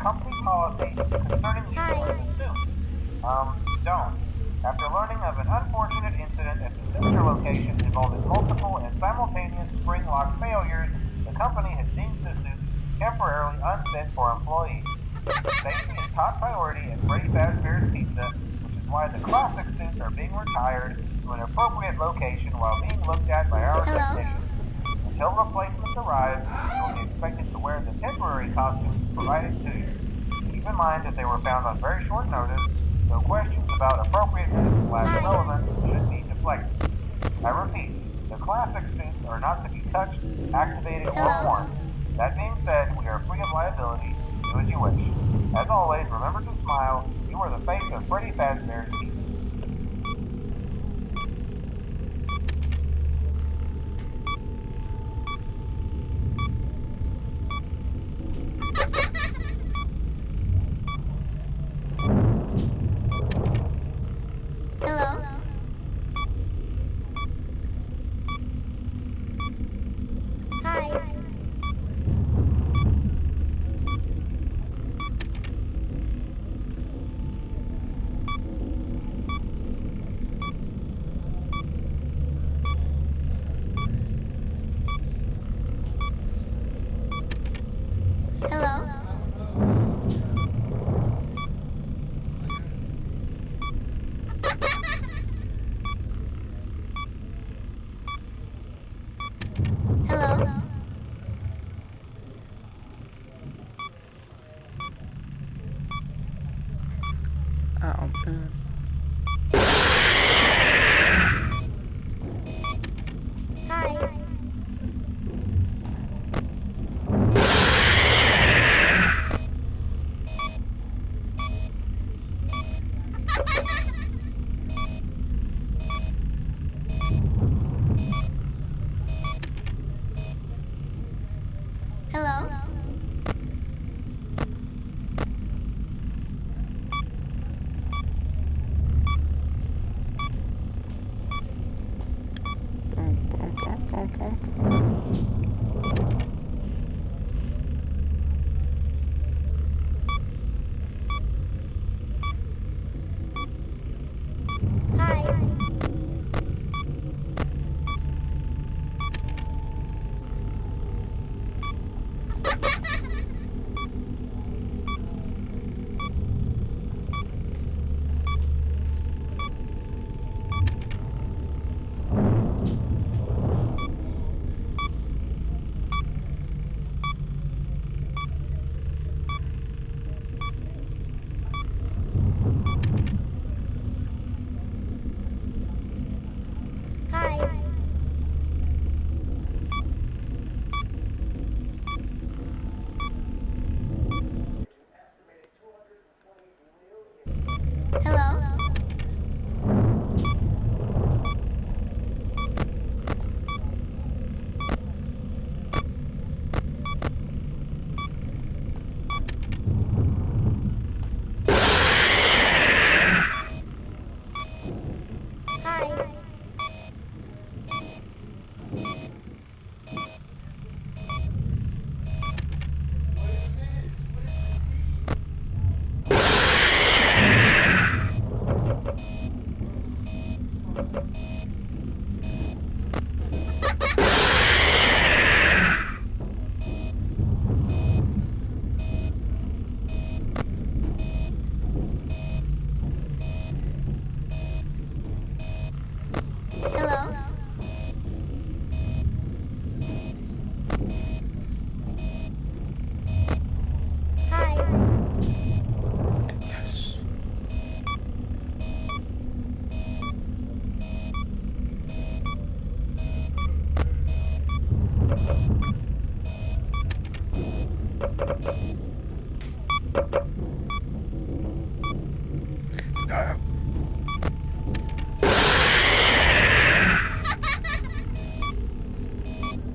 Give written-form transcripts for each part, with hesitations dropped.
company policy concerning the use of the suit. Don't. After learning of an unfortunate incident at the sister location involving multiple and simultaneous spring lock failures, the company has deemed the suit temporarily unfit for employees. Safety is top priority at Freddy Fazbear's Pizza, which is why the classic suits are being retired to an appropriate location while being looked at by our technicians. Until replacements arrive, you will be expected to wear the temporary costumes provided to you. Keep in mind that they were found on very short notice, so questions about appropriateness/relevance should be deflected. I repeat, the classic suits are not to be touched, activated, or worn. That being said, we are free of liability. Do as you wish. As always, remember to smile. You are the face of Freddy Fazbear's Pizza. Oh, man.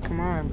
Come on.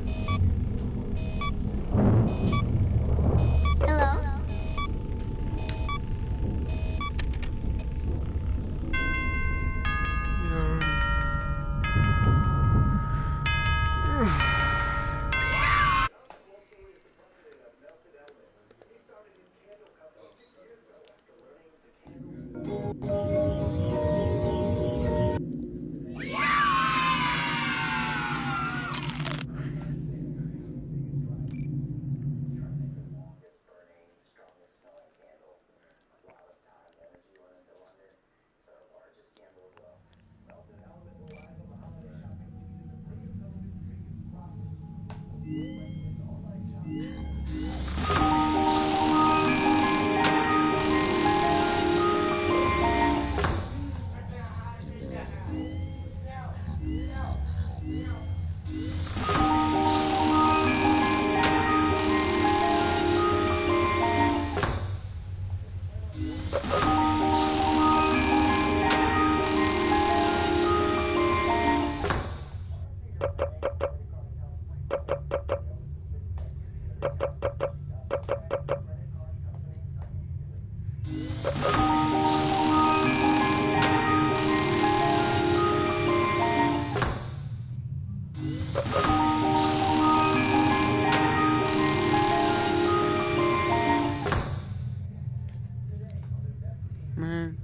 Man.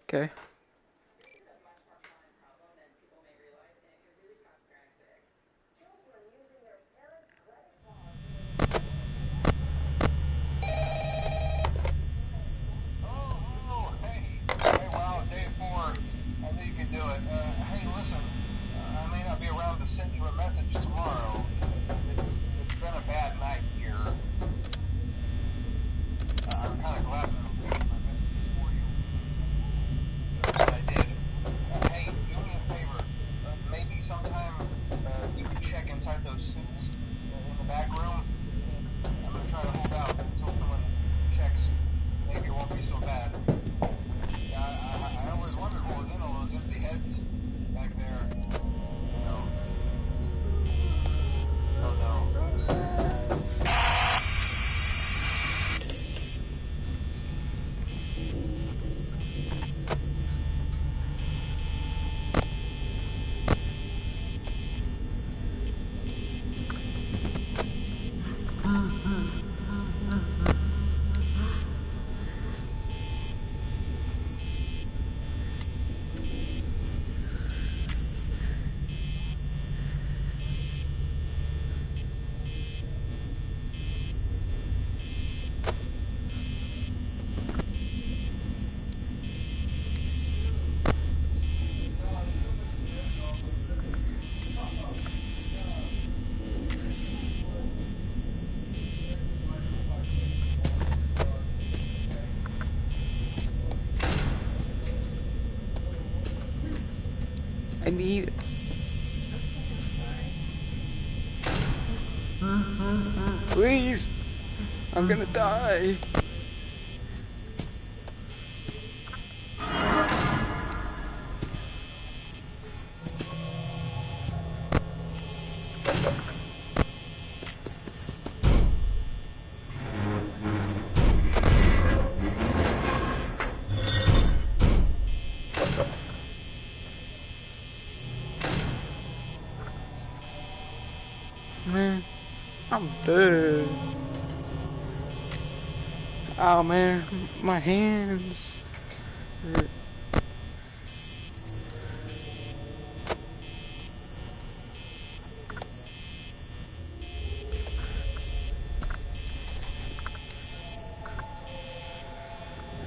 Okay. Oh, hey. Hey, wow, day 4. I knew you could do it. Hey, listen, I may not be around to send you a message tomorrow. It's been a bad night here. I'm kind of glad that I'm getting my messages for you. But I did. Hey, do me a favor. Maybe sometime you could check inside those suits in the back room. I'm going to try to hold out until someone checks. Maybe it won't be so bad. Yeah, I always wondered what was in all those empty heads back there. You know. Oh no. I need. Please! I'm gonna die! Man, I'm dead. Oh man, my hands hurt.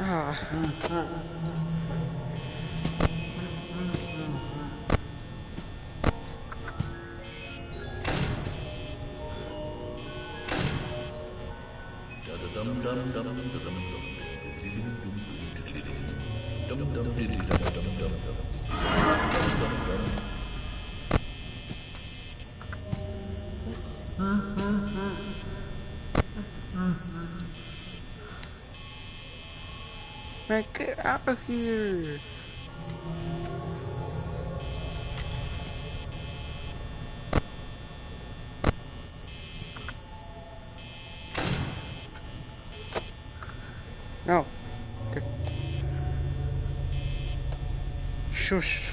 Ah. Man, get out of here! Shush.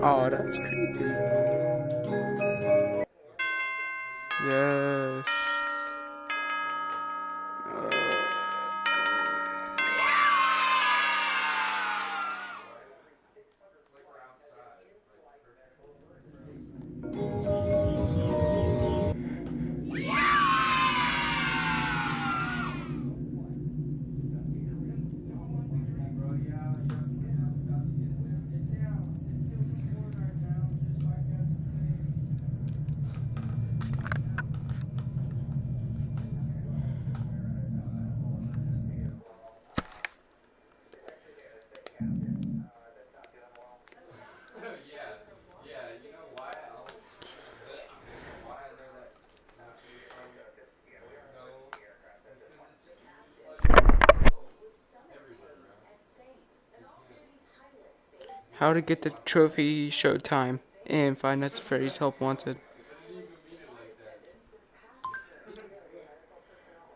Oh, that's creepy. Yes. How to get the trophy showtime in Five Nights at Freddy's Help Wanted.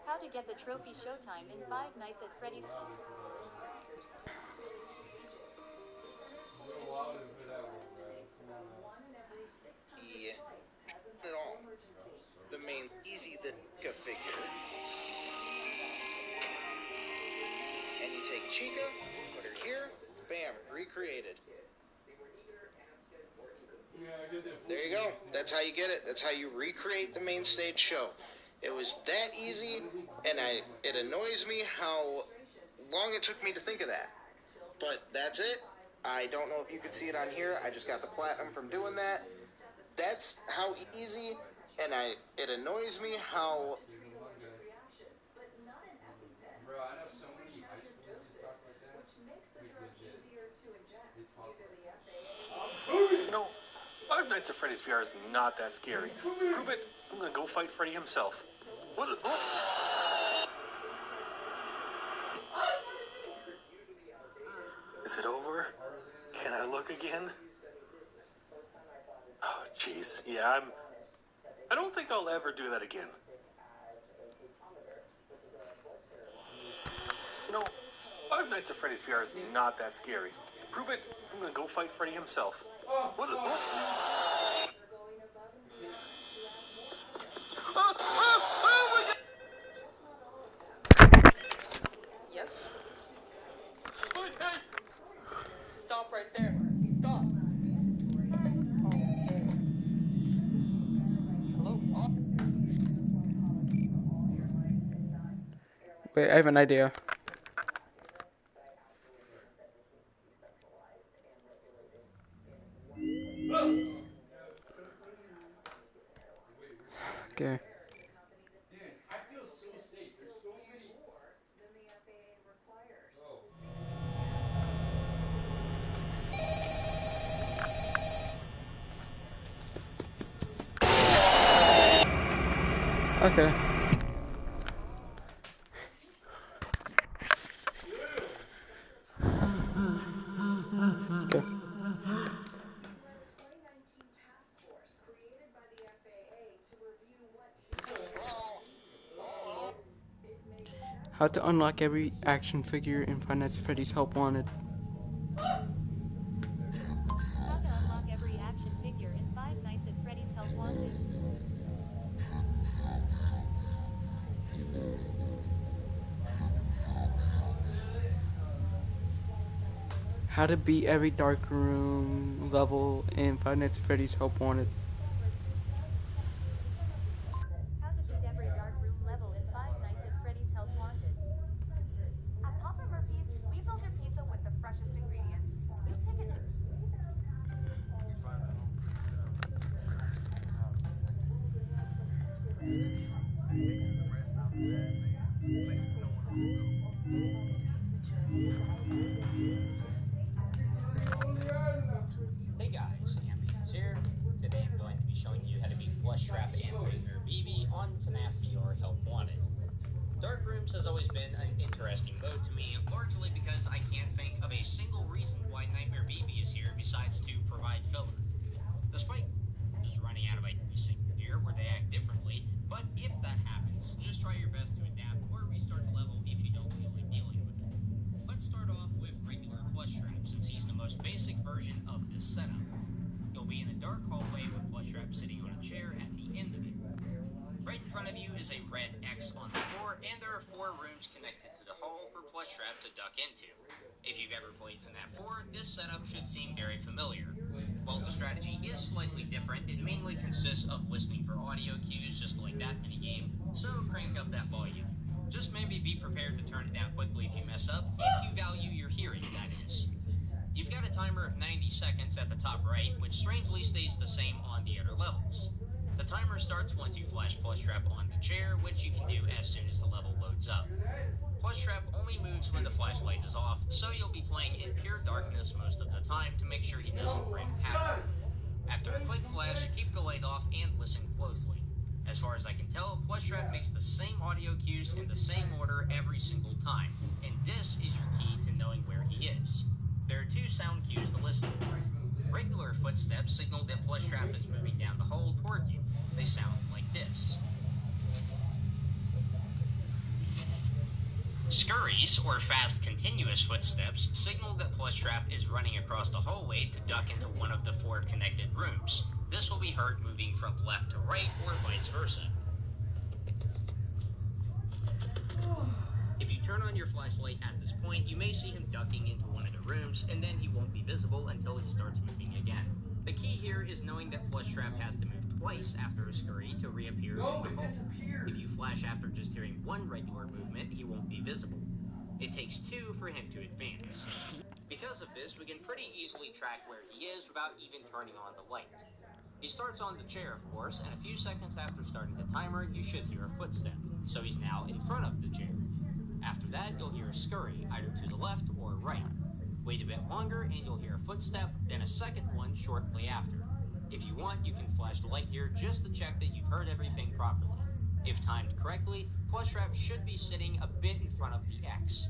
How to get the trophy showtime in Five Nights at Freddy's. At all. The main easy the figure. And you take Chica, put her here, bam, recreated. There you go. That's how you get it. That's how you recreate the main stage show. It was that easy, and it annoys me how long it took me to think of that. But that's it. I don't know if you could see it on here. I just got the platinum from doing that. That's how easy, and it annoys me how... You know, Five Nights at Freddy's VR is not that scary. To prove it, I'm gonna go fight Freddy himself. What? Is it over? Can I look again? Oh, jeez. Yeah, I don't think I'll ever do that again. You know, Five Nights at Freddy's VR is not that scary. To prove it, I'm gonna go fight Freddy himself. What? Yes? Stop right there. Stop. Hello? Wait, I have an idea. Okay. Okay. Okay. How to unlock every action figure in Five Nights at Freddy's Help Wanted. How to unlock every action figure in Five Nights at Freddy's Help Wanted. How to beat every dark room level in Five Nights at Freddy's Help Wanted. How to beat every dark room level in Five Nights at Freddy's Help Wanted. At Papa Murphy's, we build your pizza with the freshest ingredients. You take it and Hey guys, Ambience here. Today I'm going to be showing you how to beat Flushtrap and Nightmare BB on Fnaf VR Help Wanted. Dark Rooms has always been an interesting mode to me, largely because I can't think of a single reason why Nightmare BB is here besides to provide filler. Despite just running out of ideas here where they act differently, but if that happens, just try your best to adapt or restart the level if you don't feel like dealing with it. Let's start off with regular Flushtrap, since he's the most basic version of this setup. You'll be in a dark hallway with Flushtrap sitting on a chair at the end of it. Right in front of you is a red X on the floor, and there are 4 rooms connected to the hall for Flushtrap to duck into. If you've ever played Fnaf 4, this setup should seem very familiar. While the strategy is slightly different, it mainly consists of listening for audio cues just like that minigame, so crank up that volume. Just maybe be prepared to turn it down quickly if you mess up, if you value your hearing, that is. You've got a timer of 90 seconds at the top right, which strangely stays the same on the other levels. The timer starts once you flash Flushtrap on the chair, which you can do as soon as the level loads up. Flushtrap only moves when the flashlight is off, so you'll be playing in pure darkness most of the time to make sure he doesn't break pattern. After a quick flash, keep the light off and listen closely. As far as I can tell, Flushtrap makes the same audio cues in the same order every single time, and this is your key to knowing where he is. There are 2 sound cues to listen for. Regular footsteps signal that Flushtrap is moving down the hall toward you. They sound like this. Scurries, or fast continuous footsteps, signal that Flushtrap is running across the hallway to duck into one of the 4 connected rooms. This will be heard moving from left to right, or vice versa. If you turn on your flashlight at this point, you may see him ducking into one of the rooms, and then he won't be visible until he starts moving again. The key here is knowing that Flushtrap has to move twice after a scurry to reappear in the hall. If you flash after just hearing 1 regular movement, he won't be visible. It takes 2 for him to advance. Because of this, we can pretty easily track where he is without even turning on the light. He starts on the chair, of course, and a few seconds after starting the timer, you should hear a footstep, so he's now in front of the chair. After that, you'll hear a scurry, either to the left or right. Wait a bit longer, and you'll hear a footstep, then a second one shortly after. If you want, you can flash the light here just to check that you've heard everything properly. If timed correctly, Flushtrap should be sitting a bit in front of the X.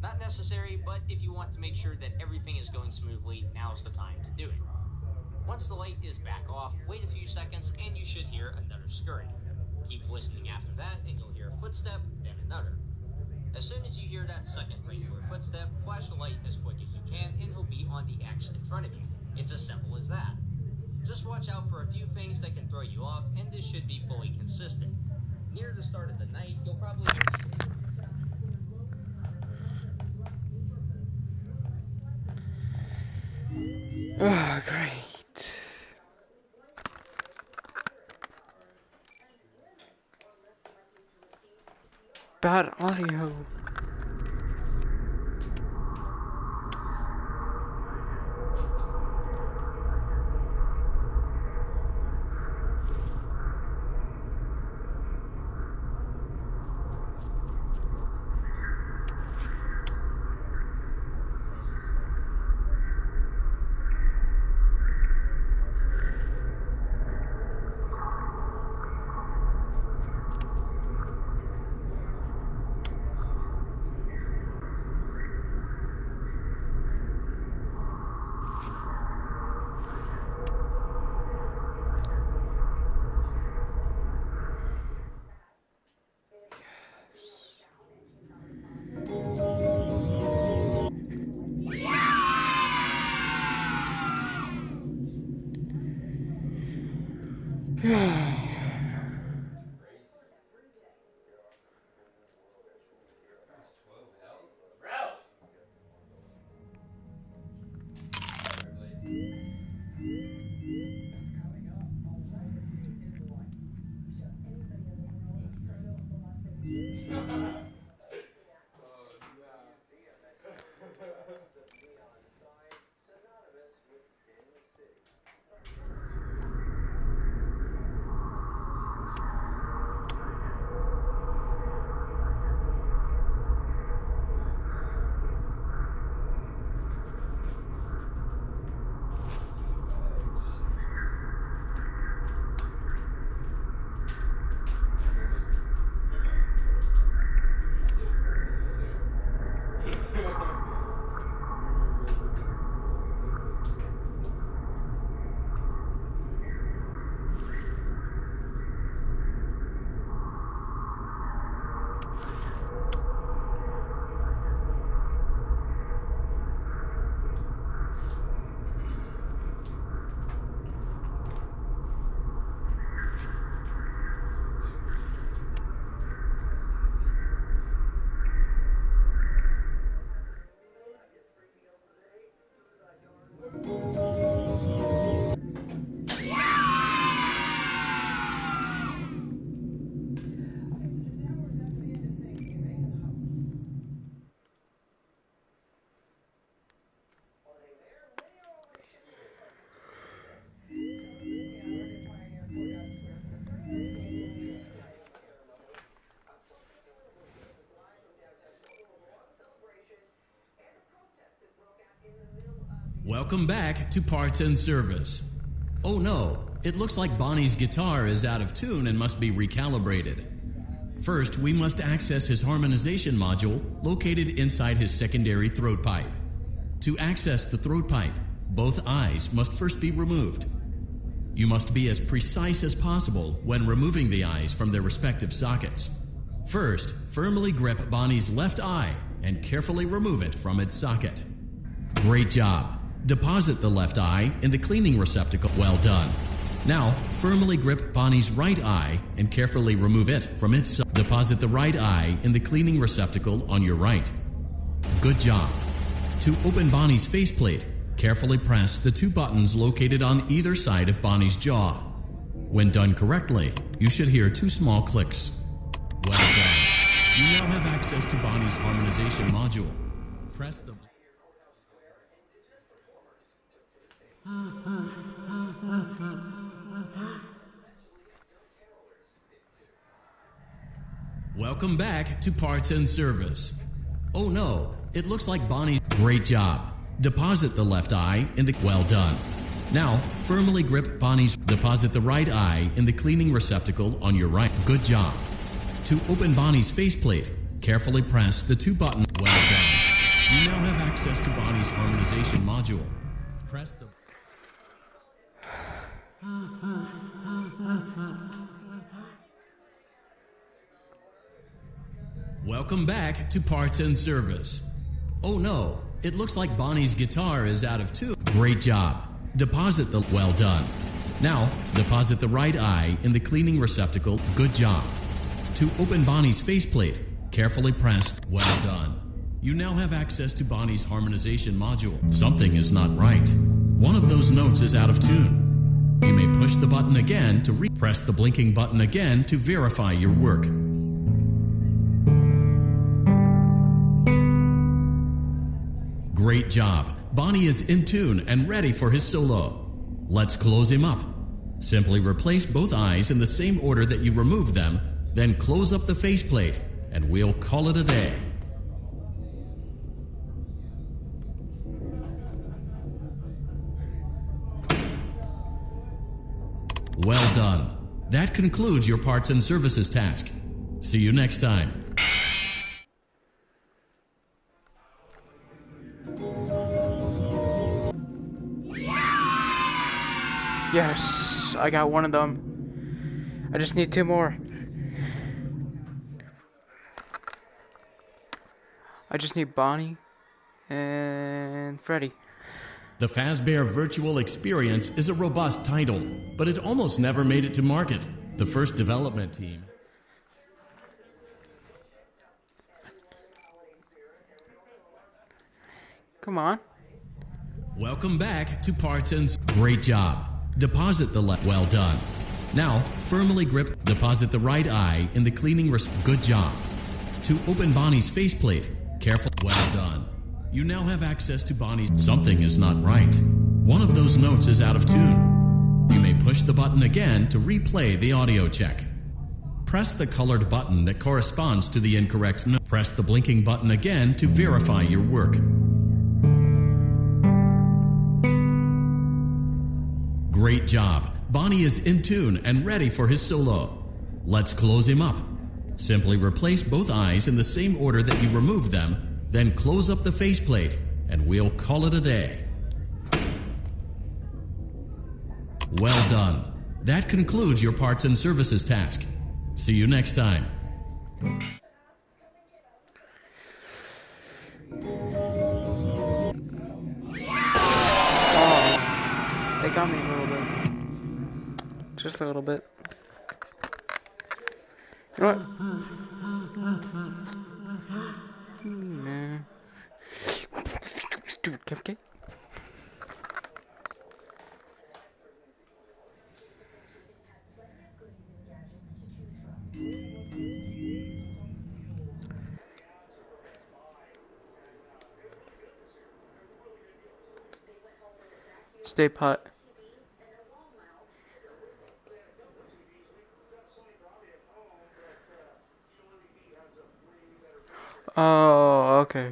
Not necessary, but if you want to make sure that everything is going smoothly, now's the time to do it. Once the light is back off, wait a few seconds, and you should hear another scurry. Keep listening after that, and you'll hear a footstep, then another. As soon as you hear that second regular footstep, flash the light as quick as you can, and he'll be on the X in front of you. It's as simple as that. Just watch out for a few things that can throw you off, and this should be fully consistent. Near the start of the night, you'll probably hear... Oh, great. Bad audio. Welcome back to Parts and Service. Oh no, it looks like Bonnie's guitar is out of tune and must be recalibrated. First, we must access his harmonization module located inside his secondary throat pipe. To access the throat pipe, both eyes must first be removed. You must be as precise as possible when removing the eyes from their respective sockets. First, firmly grip Bonnie's left eye and carefully remove it from its socket. Great job. Deposit the left eye in the cleaning receptacle. Well done. Now, firmly grip Bonnie's right eye and carefully remove it from its socket. Deposit the right eye in the cleaning receptacle on your right. Good job. To open Bonnie's faceplate, carefully press the two buttons located on either side of Bonnie's jaw. When done correctly, you should hear two small clicks. Well done. You now have access to Bonnie's harmonization module. Press the... Welcome back to Parts and Service. Oh no, it looks like Bonnie... Great job. Deposit the left eye in the... Well done. Now, firmly grip Bonnie's... Deposit the right eye in the cleaning receptacle on your right. Good job. To open Bonnie's faceplate, carefully press the two buttons. Well done. You now have access to Bonnie's harmonization module. Press the... Welcome back to Parts and Service. Oh no, it looks like Bonnie's guitar is out of tune. Great job. Deposit the... Well done. Now, deposit the right eye in the cleaning receptacle. Good job. To open Bonnie's faceplate, carefully press... Well done. You now have access to Bonnie's harmonization module. Something is not right. One of those notes is out of tune. You may push the button again to press the blinking button again to verify your work. Great job. Bonnie is in tune and ready for his solo. Let's close him up. Simply replace both eyes in the same order that you removed them, then close up the faceplate, and we'll call it a day. Well done. That concludes your Parts and Services task. See you next time. Yes, I got one of them. I just need two more. I just need Bonnie and Freddy. The Fazbear Virtual Experience is a robust title, but it almost never made it to market. The first development team. Come on. Welcome back to Parts and... Great job. Deposit the left. Well done. Now, firmly grip. Deposit the right eye in the cleaning... Good job. To open Bonnie's faceplate, careful. Well done. You now have access to Bonnie's... Something is not right. One of those notes is out of tune. You may push the button again to replay the audio check. Press the colored button that corresponds to the incorrect note. Press the blinking button again to verify your work. Great job. Bonnie is in tune and ready for his solo. Let's close him up. Simply replace both eyes in the same order that you removed them, then close up the faceplate, and we'll call it a day. Well done. That concludes your parts and services task. See you next time. They got me a little bit. Just a little bit. You know what? Nah. Stupid cupcake. Stay put. Oh, okay.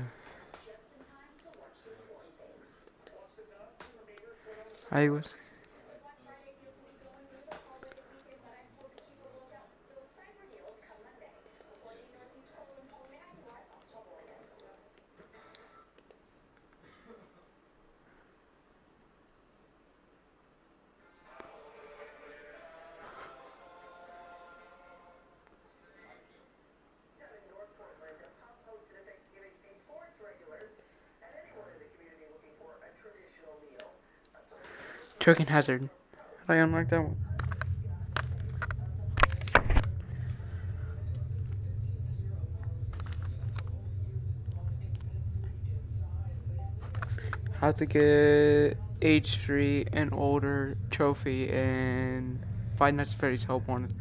I was. Choking hazard. How do I unmark that one? How to get H3 and older trophy and Five Nights at Freddy's Help Wanted.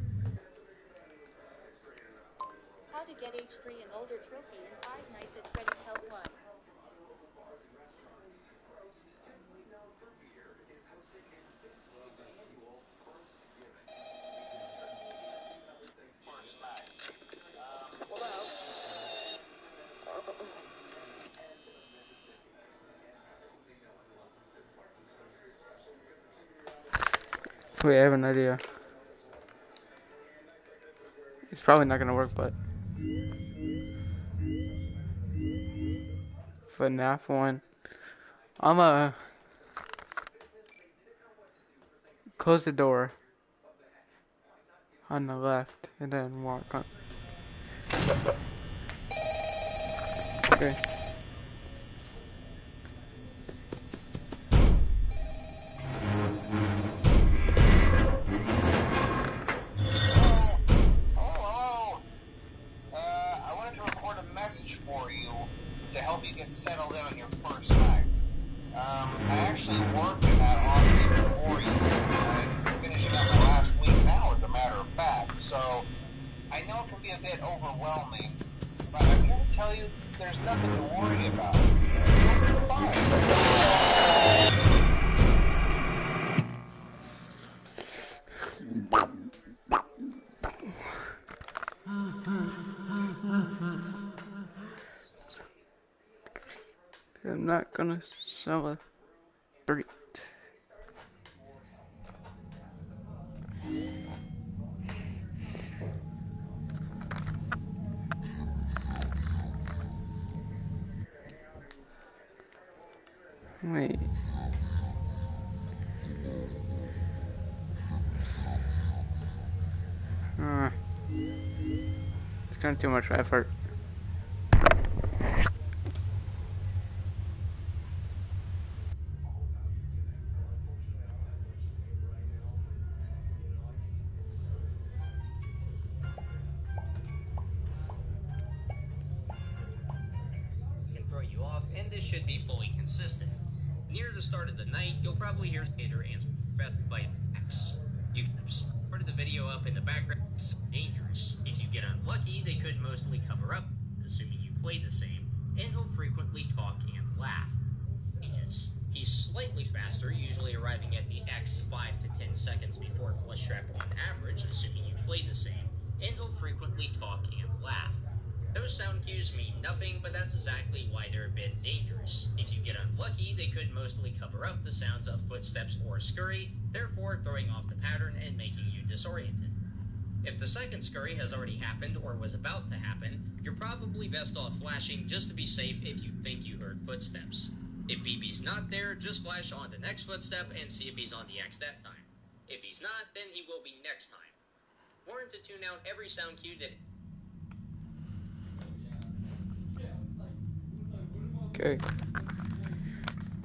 How to get H3 and older trophy in Five Nights at Freddy's Help Wanted. Wait, I have an idea. It's probably not gonna work, but Fnaf 1. I'ma close the door on the left and then walk on. Okay. For you to help you get settled in on your first night. I actually worked in that office before you. I'm finishing up my last week now, as a matter of fact, so I know it can be a bit overwhelming, but I'm here to tell you there's nothing to worry about. You'll be fine. I'm not gonna celebrate. Wait. It's kind of too much effort. should be fully consistent. Near the start of the night, you'll probably hear Skater answer by X. You can have started the video up in the background. It's dangerous. If you get unlucky, they could mostly cover up, assuming you play the same, and he'll frequently talk and laugh. He's slightly faster, usually arriving at the X 5 to 10 seconds before Plush Trap on average, assuming you play the same, and he'll frequently talk and laugh. Those sound cues mean nothing, but that's exactly why they're a bit dangerous. If you get unlucky, they could mostly cover up the sounds of footsteps or scurry, therefore throwing off the pattern and making you disoriented. If the second scurry has already happened or was about to happen, you're probably best off flashing just to be safe if you think you heard footsteps. If BB's not there, just flash on the next footstep and see if he's on the X that time. If he's not, then he will be next time. Warn to tune out every sound cue that... Okay.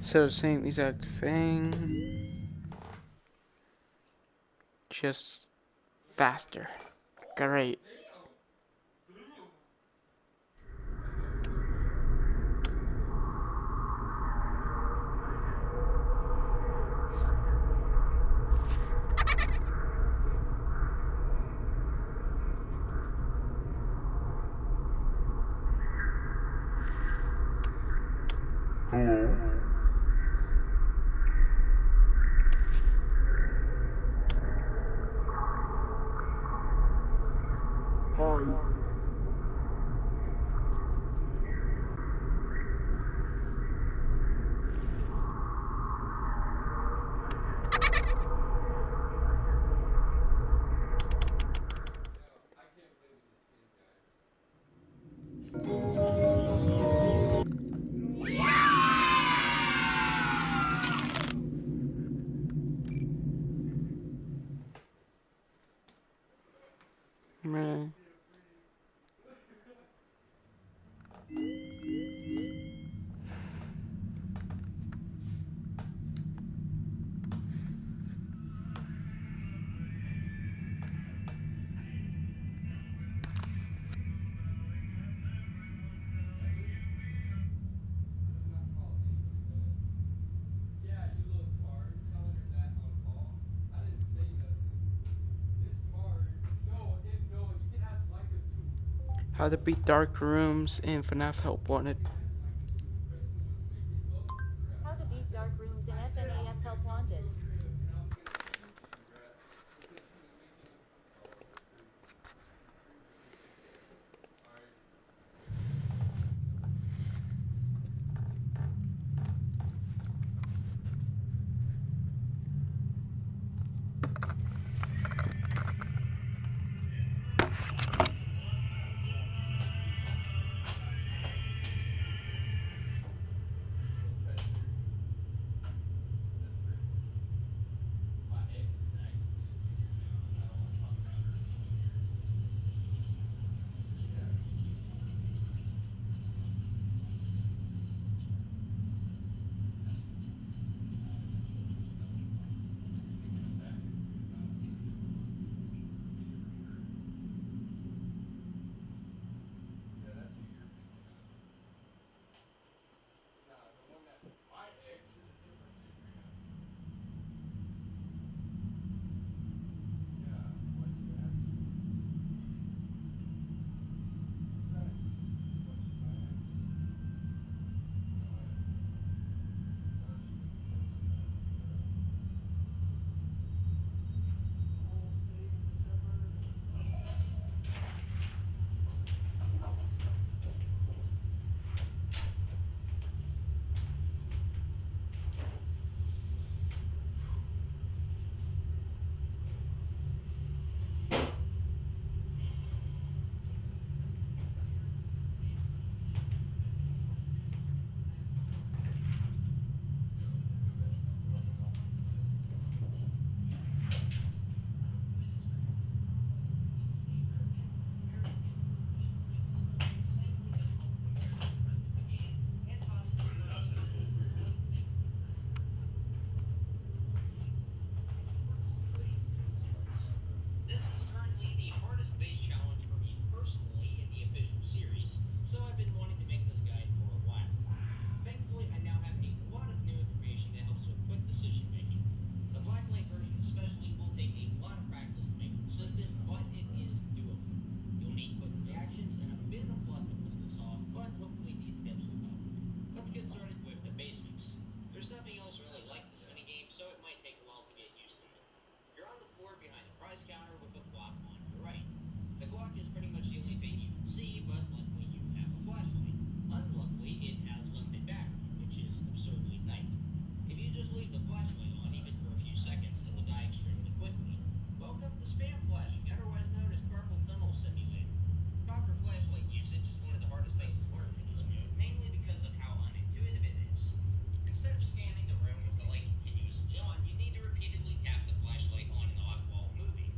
So same exact thing. Just faster. Great. Right. How to beat dark rooms in Fnaf Help Wanted. How to beat dark rooms in FNAF Help Wanted. surprise counter with a clock on your right. The clock is pretty much the only thing you can see, but luckily you have a flashlight. Unluckily, it has limited battery, which is absurdly tight. If you just leave the flashlight on, even for a few seconds, it will die extremely quickly. Welcome to spam flashing, otherwise known as carpal tunnel simulator. Proper flashlight usage is one of the hardest ways to learn in this mode, mainly because of how unintuitive it is. Instead of scanning the room with the light continuously on, you need to repeatedly tap the flashlight on and off while moving.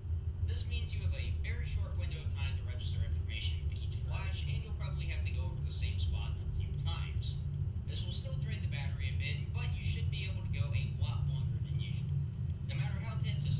This means you have a very short window of time to register information for each flash, and you'll probably have to go over the same spot a few times. This will still drain the battery a bit, but you should be able to go a lot longer than usual. No matter how tense the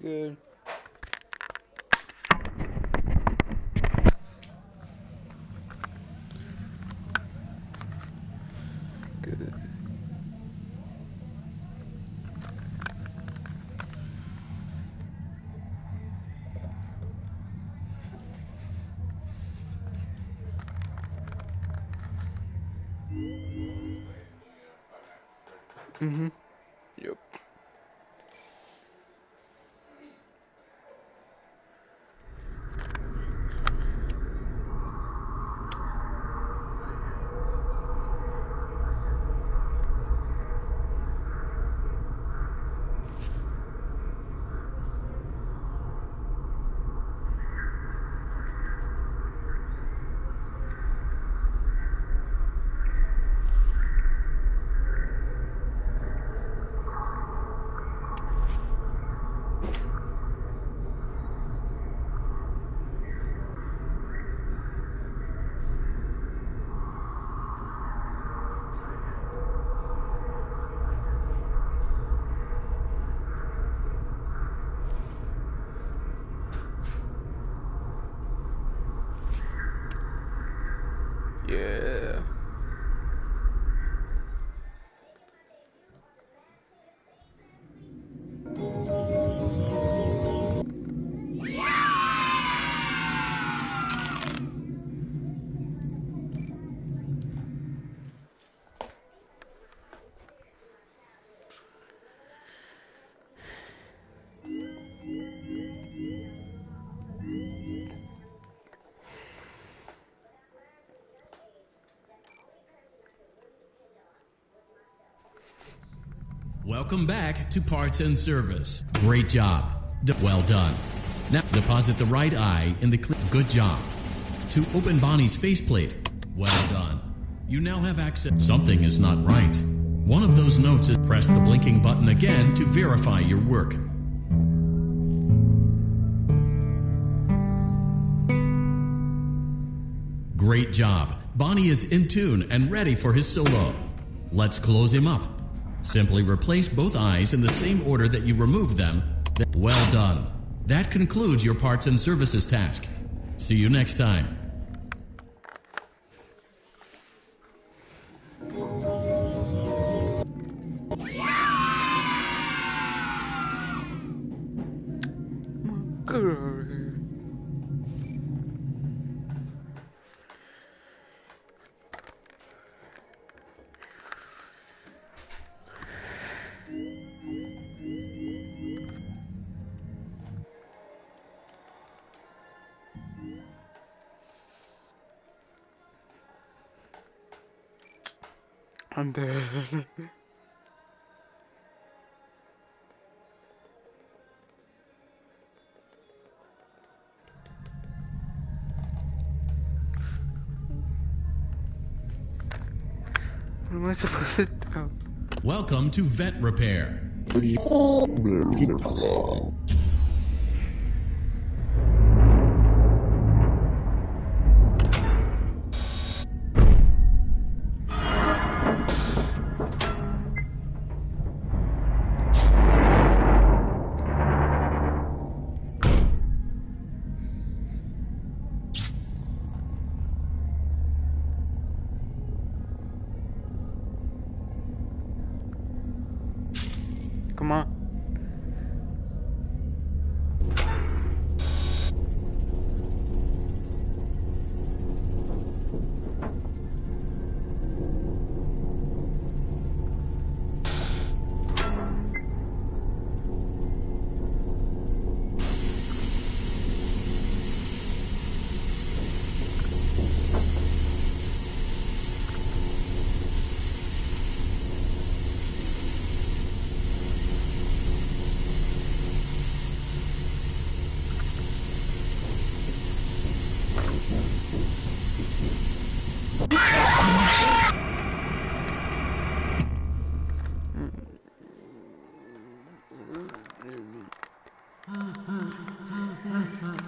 Good. Good. Mm-hmm. Yep. Yeah. Welcome back to Parts and Service. Great job. Well done. Now deposit the right eye in the good job. To open Bonnie's faceplate. Well done. You now have access. Something is not right. One of those notes is press the blinking button again to verify your work. Great job. Bonnie is in tune and ready for his solo. Let's close him up. Simply replace both eyes in the same order that you removed them. Well done. That concludes your parts and services task. See you next time. Good. I'm dead. What am I supposed to do? Welcome to Vet Repair. Come on.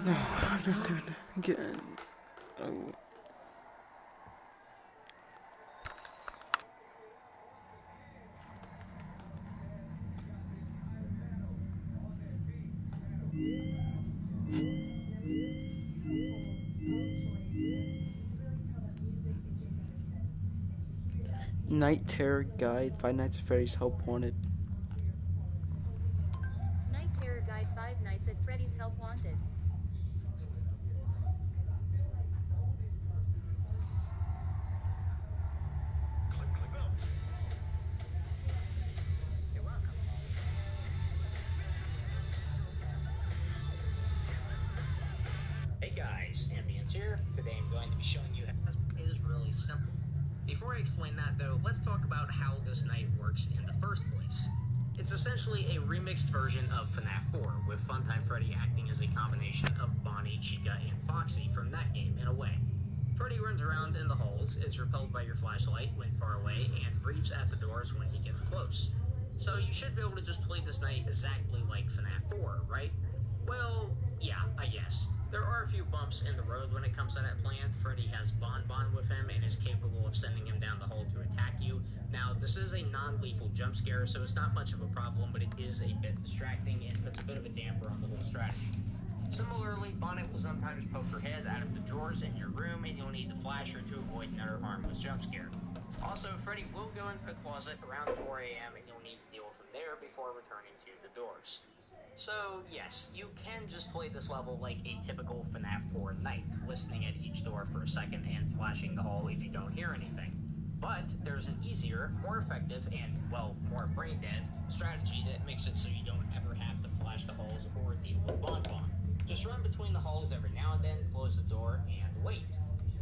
No, I'm not doing it again. Oh. Night Terror Guide, Five Nights at Freddy's Help Wanted. Night Terror Guide, Five Nights at Freddy's Help Wanted. You're welcome. Hey guys, Ambience here. Today I'm going to be showing you how it is really simple. Before I explain that though, let's talk about how this night works in the first place. It's essentially a remixed version of Fnaf 4, with Funtime Freddy acting as a combination of Bonnie, Chica, and Foxy from that game in a way. Freddy runs around in the halls, is repelled by your flashlight when far away, and breathes at the doors when he gets close. So you should be able to just play this night exactly like Fnaf 4, right? Well, yeah, I guess. There are a few bumps in the road when it comes to that plan. Freddy has Bon with him and is capable of sending him down the hole to attack you. Now, this is a non-lethal jump scare, so it's not much of a problem, but it is a bit distracting and puts a bit of a damper on the whole strategy. Similarly, Bonnet will sometimes poke her head out of the drawers in your room, and you'll need the flasher to avoid another harmless jump scare. Also, Freddy will go into the closet around 4 a.m., and you'll need to deal with him there before returning to the doors. So, yes, you can just play this level like a typical Fnaf 4 night, listening at each door for a second and flashing the hall if you don't hear anything. But there's an easier, more effective, and, well, more brain-dead strategy that makes it so you don't ever have to flash the halls or deal with Bon. Just run between the halls every now and then, close the door, and wait.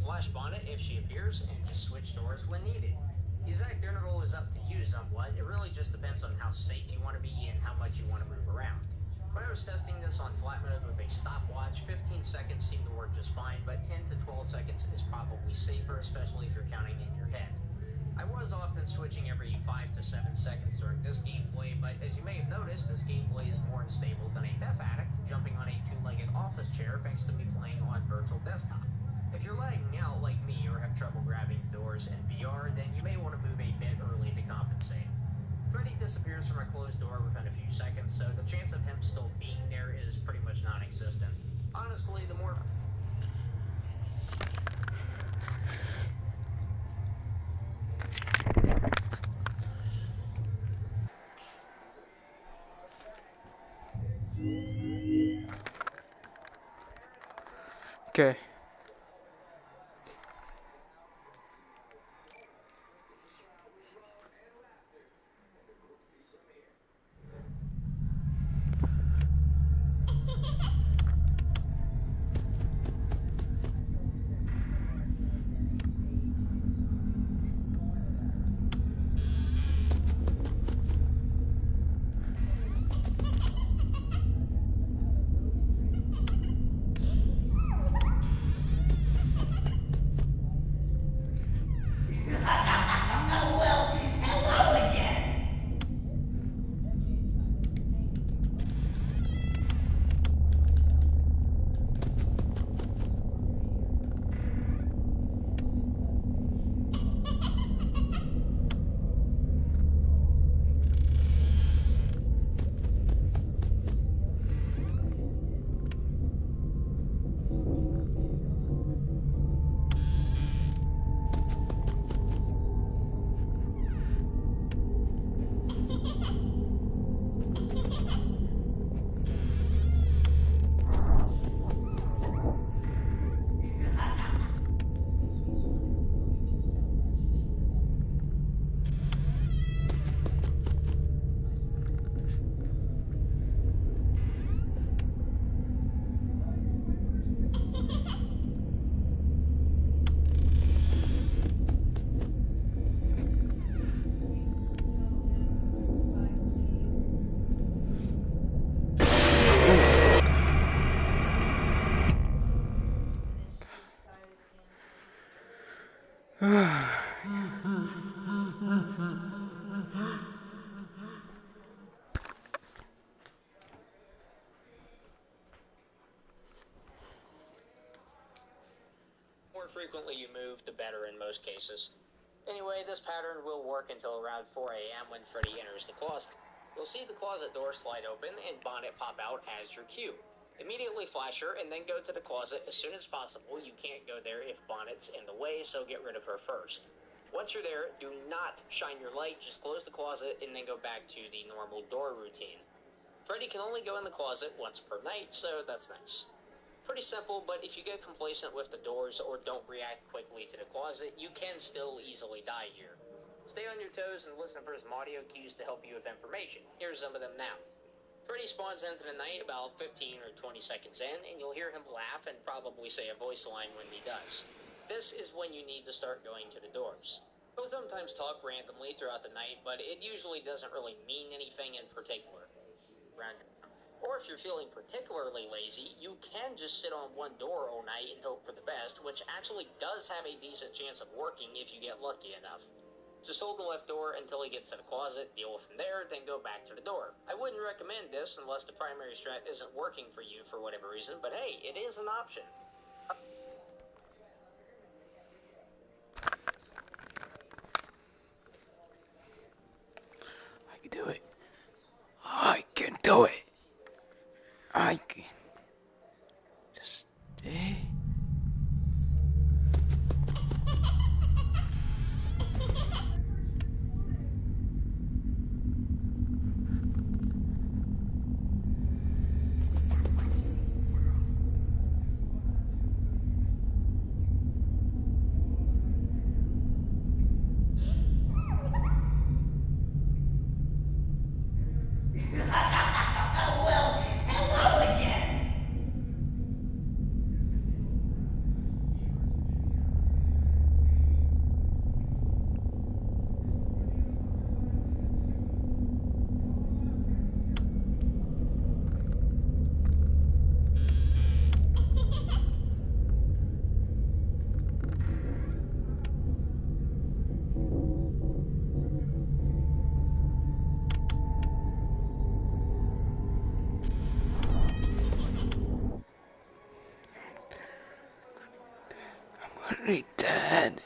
Flash Bonnet if she appears, and just switch doors when needed. The exact interval is up to you somewhat. It really just depends on how safe you want to be and how much you want to move around. When I was testing this on flat mode with a stopwatch, 15 seconds seemed to work just fine, but 10 to 12 seconds is probably safer, especially if you're counting in your head. I was often switching every 5 to 7 seconds during this gameplay, but as you may have noticed, this gameplay is more unstable than a meth addict jumping on a two-legged office chair thanks to me playing on virtual desktop. If you're lagging out like me or have trouble grabbing doors in VR, then you may want to move a bit early to compensate. Freddy disappears from a closed door within a few seconds, so the chance of him still being there is pretty much non-existent. Honestly, the more... Okay. more frequently you move, the better in most cases. Anyway, this pattern will work until around 4 a.m. when Freddy enters the closet. You'll see the closet door slide open and Bonnet pop out as your cue. Immediately flash her and then go to the closet as soon as possible. You can't go there if Bonnet's in the way, so get rid of her first. Once you're there, do not shine your light, just close the closet and then go back to the normal door routine. Freddy can only go in the closet once per night, so that's nice. Pretty simple, but if you get complacent with the doors or don't react quickly to the closet, you can still easily die here. Stay on your toes and listen for some audio cues to help you with information. Here's some of them now. Freddy spawns into the night about 15 or 20 seconds in, and you'll hear him laugh and probably say a voice line when he does. This is when you need to start going to the doors. He'll sometimes talk randomly throughout the night, but it usually doesn't really mean anything in particular. Or if you're feeling particularly lazy, you can just sit on one door all night and hope for the best, which actually does have a decent chance of working if you get lucky enough. Just hold the left door until he gets to the closet, deal with him there, then go back to the door. I wouldn't recommend this unless the primary strat isn't working for you for whatever reason, but hey, it is an option. I can do it. I can do it. I can. Just stay. I'm already dead.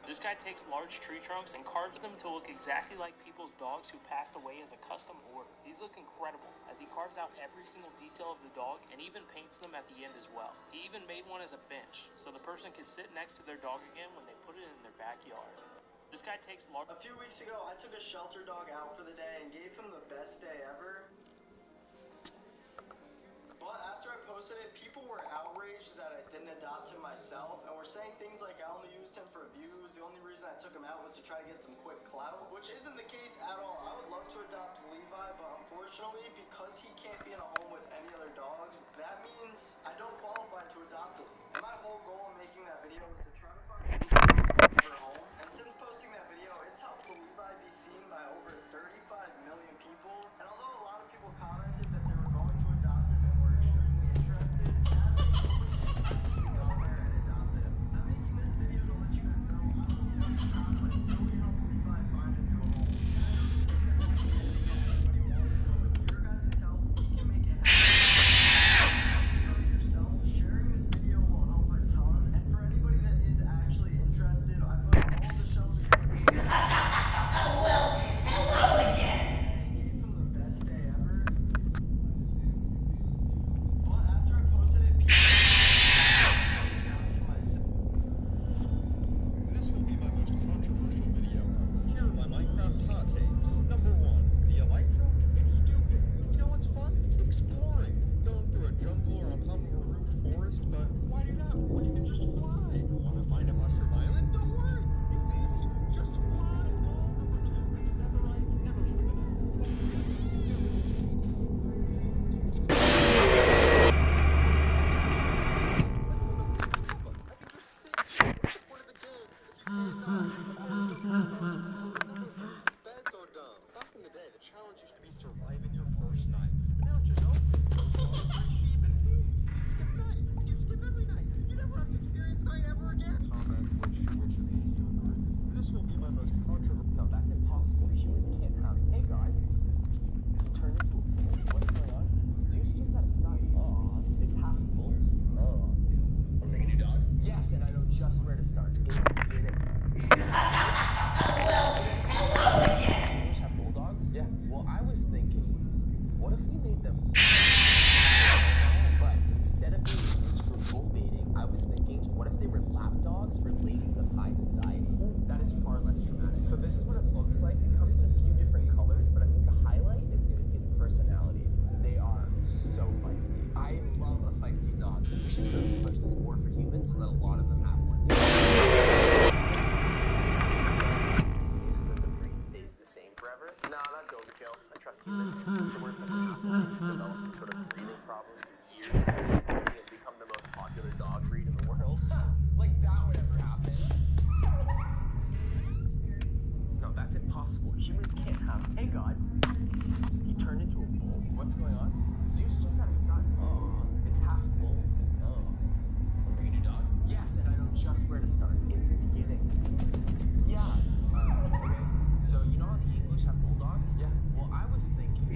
This guy takes large tree trunks and carves them to look exactly like people's dogs who passed away as a custom order. These look incredible, as he carves out every single detail of the dog and even paints them at the end as well. He even made one as a bench, so the person can sit next to their dog again when they put it in their backyard. This guy takes large... A few weeks ago, I took a shelter dog out for the day and gave him the best day ever. But after I posted it, people were outraged that I didn't adopt him myself and were saying things like I only used him for views. The only reason I took him out was to try to get some quick clout, which isn't the case at all. I would love to adopt Levi, but unfortunately, because he can't be in a home with any other dogs, that means I don't qualify to adopt him. And my whole goal in making that video was to try to find Levi for a home. And since posting that video, it's helped Levi be seen by over 35 million people. And although a lot of people commented that they were going to adopt him and were extremely interested, sadly, nobody got there and adopted him. I'm making this video to let you guys know I will be out of chocolate until we help Levi find a new home. And I know this isn't what anybody wanted, so with your guys' help, we can make it happen. Yourself, sharing this video will help a ton. And for anybody that is actually interested, I put all the shelter So this is what it looks like. It comes in a few different colors, but I think the highlight is going to be its personality. They are so feisty. I love a feisty dog. We should really push this more for humans so that a lot of them have one. So that the breed stays the same forever. Nah, that's overkill. I trust humans. It's the worst that can happen. Develop some sort of breathing problems in years and become the most popular dog breed in the world. Like that would ever happen. No, that's impossible. Humans can't have. Hey, God. He turned into a bull. What's going on? Zeus just had a son. Oh, it's half bull. Oh. Are you a new dog? Yes, and I know just where to start. In the beginning. Yeah. Okay. So, you know how the English have bulldogs? Yeah. Well, I was thinking.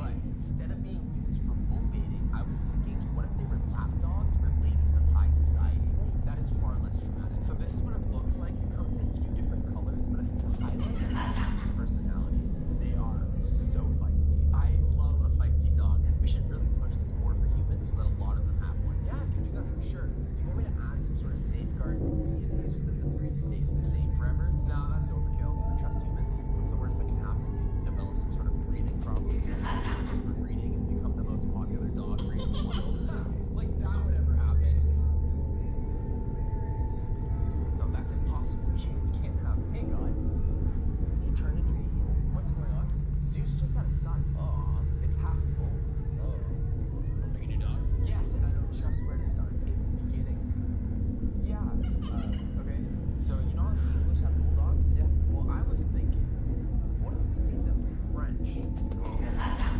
But instead of being used for bull baiting, I was thinking, what if they were lap dogs for ladies of high society? That is far less dramatic. So this is what it looks like. It comes in a few different colors, but I think the highlight is the personality. They are so feisty. I love a feisty dog. We should really push this more for humans so that a lot of them have one. Yeah, I can do that for sure. Do you want me to add some sort of safeguard to the DNA so that the breed stays the same forever? No, that's overkill. I trust humans. What's the worst that can happen? They develop some sort of breathing problem, overbreeding, and become the most popular dog breed in the world. Like that would ever happen. No, that's impossible. Humans can't have. Hey, God. He turned into a bull. What's going on? Zeus just had a son. Oh, it's half bull. Oh. Are you a new dog? Yes, and I know just where to start. In the beginning. Yeah. Okay. So, you know how the English have bulldogs? Yeah. Well, I was thinking, what if we made them French?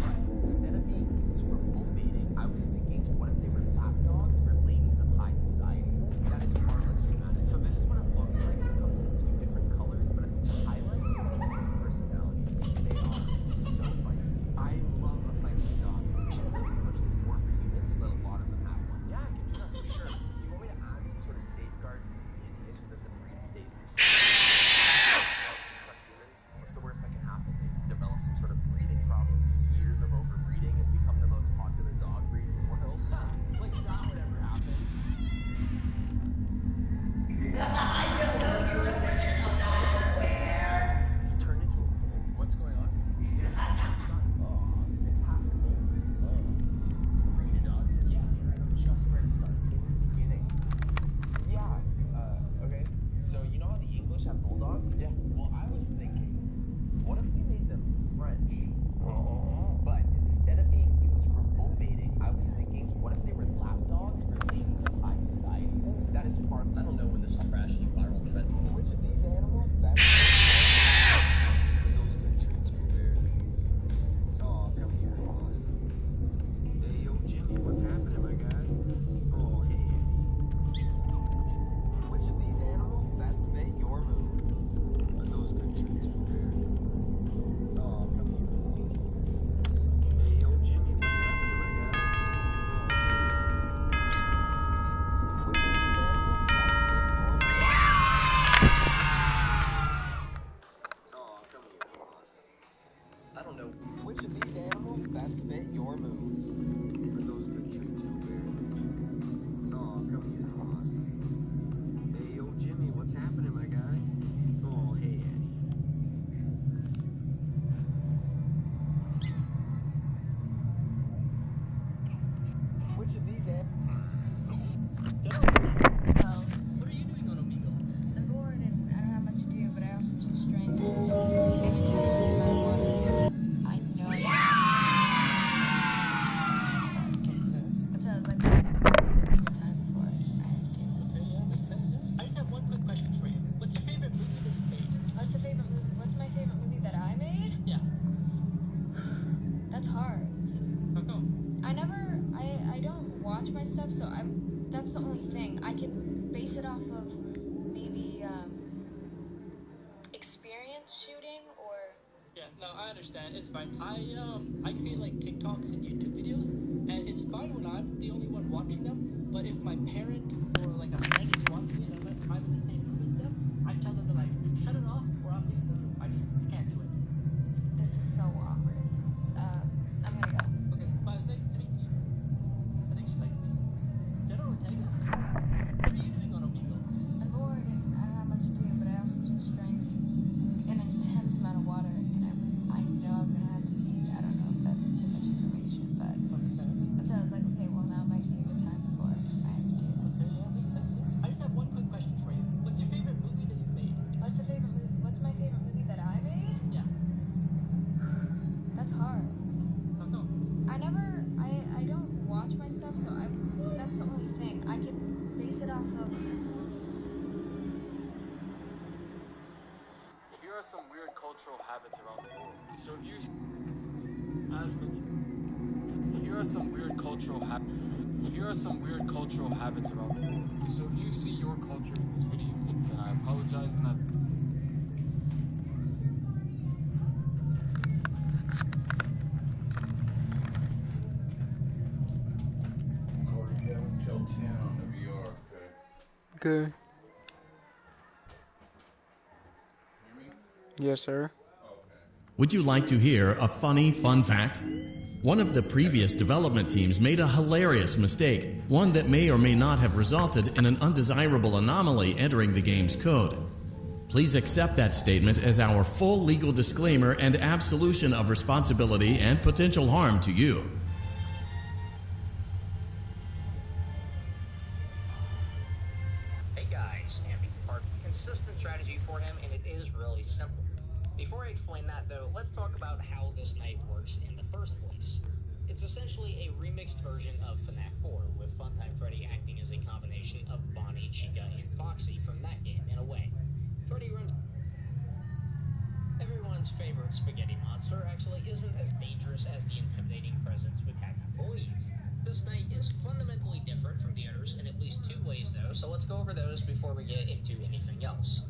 But instead of being used for bull baiting, I was thinking, what if they were lap dogs for ladies of high society? That is far less dramatic. So this is what it looks like. It comes in a few different colors, but I think the highlight is the personality. They are so feisty. I love a feisty dog. We should really push this more for humans so that a lot of them have one. Yeah, I can do that for sure. Do you want me to add some sort of safeguard to the DNA so that the breed stays the same? Trust humans. What's the worst that can happen? They develop some sort of breathing problems, years of overbreeding, and become the most popular dog breed in the world. Like that would ever happen. He turned into a bull. What's going on? Oh, it's half bull. Oh. Are you a new dog? Yes, and I know just where to start. In the beginning. Yeah. Okay. So, you know how the English have bulldogs? Yeah. Well, I was thinking, what if we made them French? But instead of being used for bull baiting, I was thinking, what if they were lap dogs for ladies of high society? That is far. I don't know when this will crash any viral trends. Which of these animals best? Those good treats for bear. Oh, come here, boss. Hey, yo, Jimmy, what's happening, my guy? Oh, hey, Andy. Which of these animals best fit your mood? Those good treats for bear. Oh, come here, boss. Hey, yo, Jimmy, what's happening, my guy? Oh, which of these animals best fit your mood? Oh, come here, boss. I don't know. Which of these animals best fit your mood? Those good treats for bear. Oh, come here, boss. Hey, yo, Jimmy, what's happening, my guy? Oh, hey, Andy. Which of these animals? What are you doing on Omegle? I'm bored and I don't have much to do, but I also just drank. Give me the secrets of my water. I know. So I was like, time before I had to. Okay, yeah, makes sense. Yeah. I just have one quick question for you. What's your favorite movie that you made? What's the favorite movie? What's my favorite movie that I made? Yeah. That's hard. How come? I don't watch my stuff, so that's the only thing. I can base it off of maybe experience shooting or Yeah, no, I understand. It's fine. I create like TikToks and YouTube videos, and it's fine when I'm the only one watching them. But if my parent or like a friend is watching it, and I'm in the same room as them, I tell them to like shut it off, or I'm leaving the room. I just can't do it. this is so awkward. I'm gonna go. Okay, bye. It's nice to meet you. I think she likes me. General Ortega. What are you doing on Omegle? I'm bored and are some weird cultural habits around the world. So if you here are some weird cultural habits. Here are some weird cultural habits around the world. So if you see your culture in this video, then I apologize and Okay. Yes, sir. Would you like to hear a funny fun fact? One of the previous development teams made a hilarious mistake, one that may or may not have resulted in an undesirable anomaly entering the game's code. Please accept that statement as our full legal disclaimer and absolution of responsibility and potential harm to you. Hey guys, consistent strategy for him, and it is really simple. Before I explain that though, let's talk about how this knife works in the first place. It's essentially a remixed version of Fnaf 4, with Funtime Freddy acting as a combination of Bonnie, Chica, and Foxy from that game in a way. Freddy runs... Everyone's favorite spaghetti monster actually isn't as dangerous as the intimidating presence would have you believe. This knight is fundamentally different from the others in at least two ways though, so let's go over those before we get into anything else.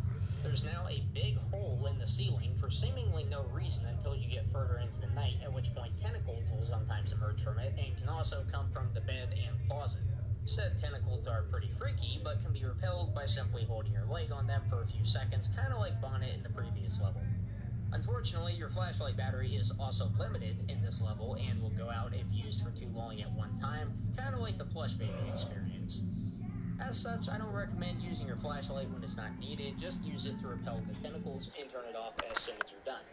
There's now a big hole in the ceiling for seemingly no reason until you get further into the night, at which point tentacles will sometimes emerge from it and can also come from the bed and closet. Said tentacles are pretty freaky, but can be repelled by simply holding your leg on them for a few seconds, kind of like Bonnet in the previous level. Unfortunately, your flashlight battery is also limited in this level and will go out if used for too long at one time, kind of like the plush baby experience. As such, I don't recommend using your flashlight when it's not needed, just use it to repel the tentacles and turn it off as soon as you're done.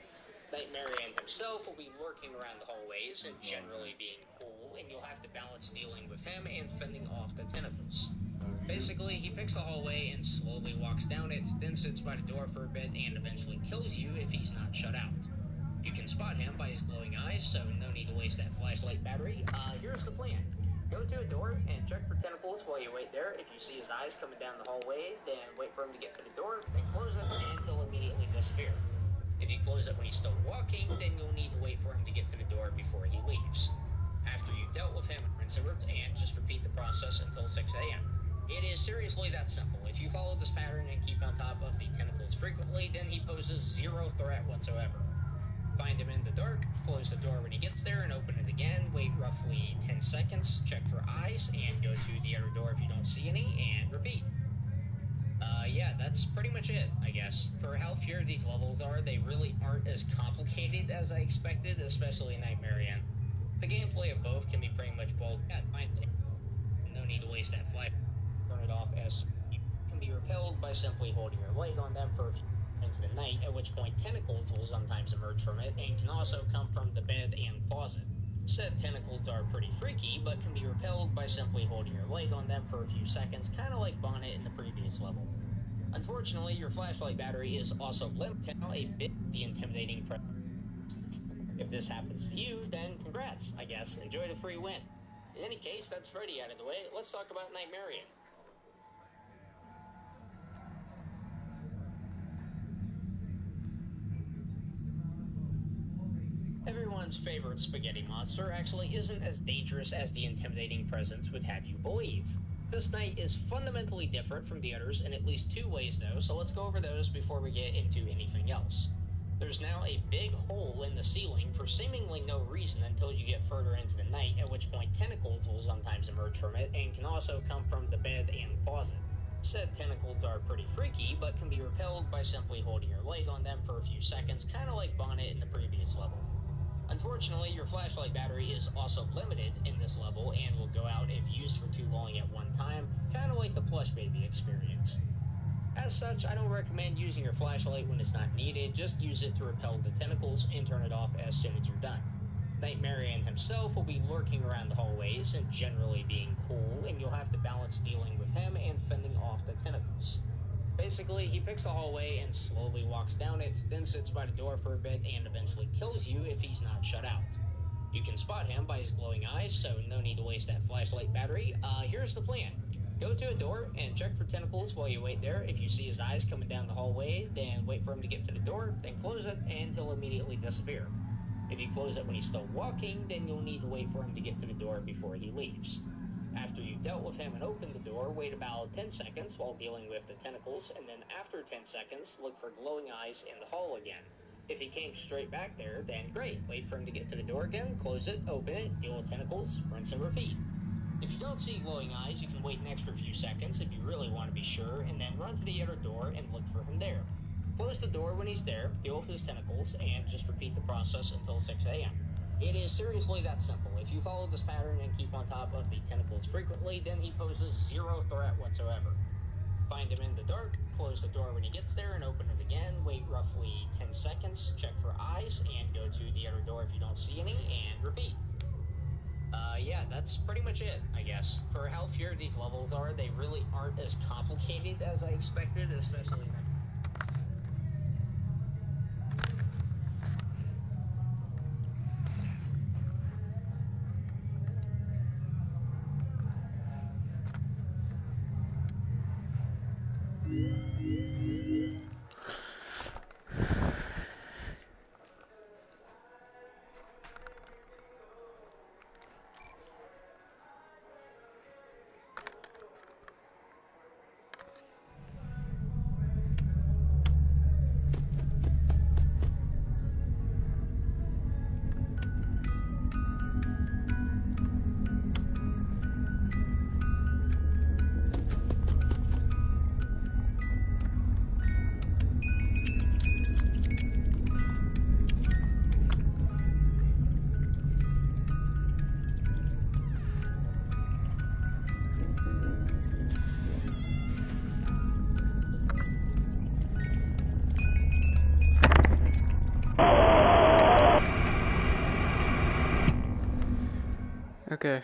Nightmarian himself will be lurking around the hallways and generally being cool, and you'll have to balance dealing with him and fending off the tentacles. Basically, he picks a hallway and slowly walks down it, then sits by the door for a bit and eventually kills you if he's not shut out. You can spot him by his glowing eyes, so no need to waste that flashlight battery. Here's the plan. Go to a door and check for tentacles while you wait there. If you see his eyes coming down the hallway, then wait for him to get to the door, then close it, and he'll immediately disappear. If you close it when he's still walking, then you'll need to wait for him to get to the door before he leaves. After you've dealt with him, rinse and just repeat the process until 6 a.m. It is seriously that simple. If you follow this pattern and keep on top of the tentacles frequently, then he poses zero threat whatsoever. Find him in the dark, close the door when he gets there and open it again, wait roughly 10 seconds, check for eyes, and go to the other door if you don't see any, and repeat. Yeah, that's pretty much it, I guess. For how few these levels are, they really aren't as complicated as I expected, especially in Nightmarian. The gameplay of both can be pretty much bold. No need to waste that flight. Turn it off as you can be repelled by simply holding your leg on them for a few into the night, at which point tentacles will sometimes emerge from it and can also come from the bed and closet. Said tentacles are pretty freaky, but can be repelled by simply holding your leg on them for a few seconds, kind of like Bonnet in the previous level. Unfortunately, your flashlight battery is also limited now a bit the intimidating If this happens to you, then congrats, I guess. Enjoy the free win. In any case, that's Freddy out of the way. Let's talk about Nightmarian. Everyone's favorite spaghetti monster actually isn't as dangerous as the intimidating presence would have you believe. This knight is fundamentally different from the others in at least two ways though, so let's go over those before we get into anything else. There's now a big hole in the ceiling for seemingly no reason until you get further into the night, at which point tentacles will sometimes emerge from it and can also come from the bed and closet. Said tentacles are pretty freaky, but can be repelled by simply holding your leg on them for a few seconds, kind of like Bonnet in the previous level. Unfortunately, your flashlight battery is also limited in this level and will go out if used for too long at one time, kind of like the plush baby experience. As such, I don't recommend using your flashlight when it's not needed, just use it to repel the tentacles and turn it off as soon as you're done. Nightmarian himself will be lurking around the hallways and generally being cool, and you'll have to balance dealing with him and fending off the tentacles. Basically, he picks a hallway and slowly walks down it, then sits by the door for a bit and eventually kills you if he's not shut out. You can spot him by his glowing eyes, so no need to waste that flashlight battery. Here's the plan. Go to a door and check for tentacles while you wait there. If you see his eyes coming down the hallway, then wait for him to get to the door, then close it, and he'll immediately disappear. If you close it when he's still walking, then you'll need to wait for him to get to the door before he leaves. After you've dealt with him and opened the door, wait about 10 seconds while dealing with the tentacles, and then after 10 seconds, look for glowing eyes in the hall again. If he came straight back there, then great. Wait for him to get to the door again, close it, open it, deal with tentacles, rinse and repeat. If you don't see glowing eyes, you can wait an extra few seconds if you really want to be sure, and then run to the other door and look for him there. Close the door when he's there, deal with his tentacles, and just repeat the process until 6 a.m. It is seriously that simple. If you follow this pattern and keep on top of the tentacles frequently, then he poses zero threat whatsoever. Find him in the dark, close the door when he gets there and open it again, wait roughly 10 seconds, check for eyes, and go to the other door if you don't see any, and repeat. Yeah, that's pretty much it, I guess. For how few these levels are, they really aren't as complicated as I expected, especially... Okay.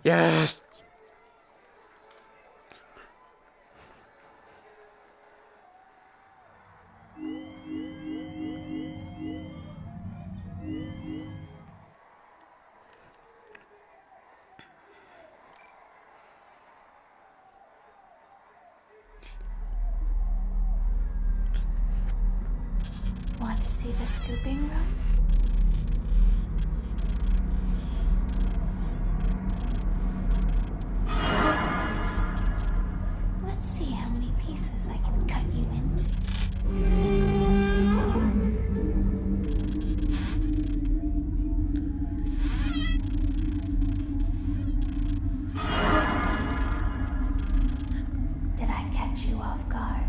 Yes! Want to see the scooping room? Let's see how many pieces I can cut you into. Did I catch you off guard?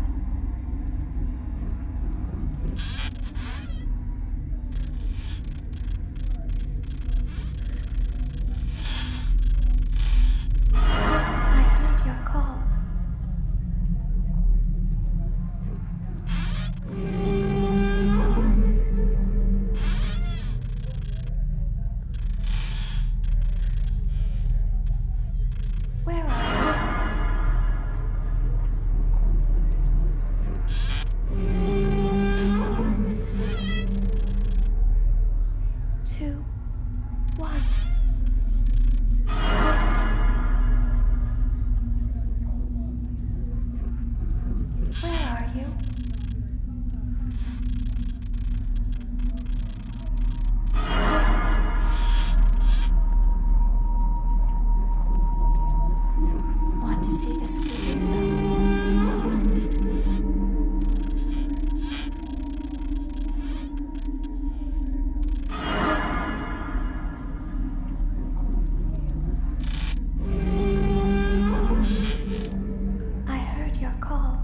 I heard your call. Where are you? Two, one. Where are you? Want to see the scooping room? I heard your call.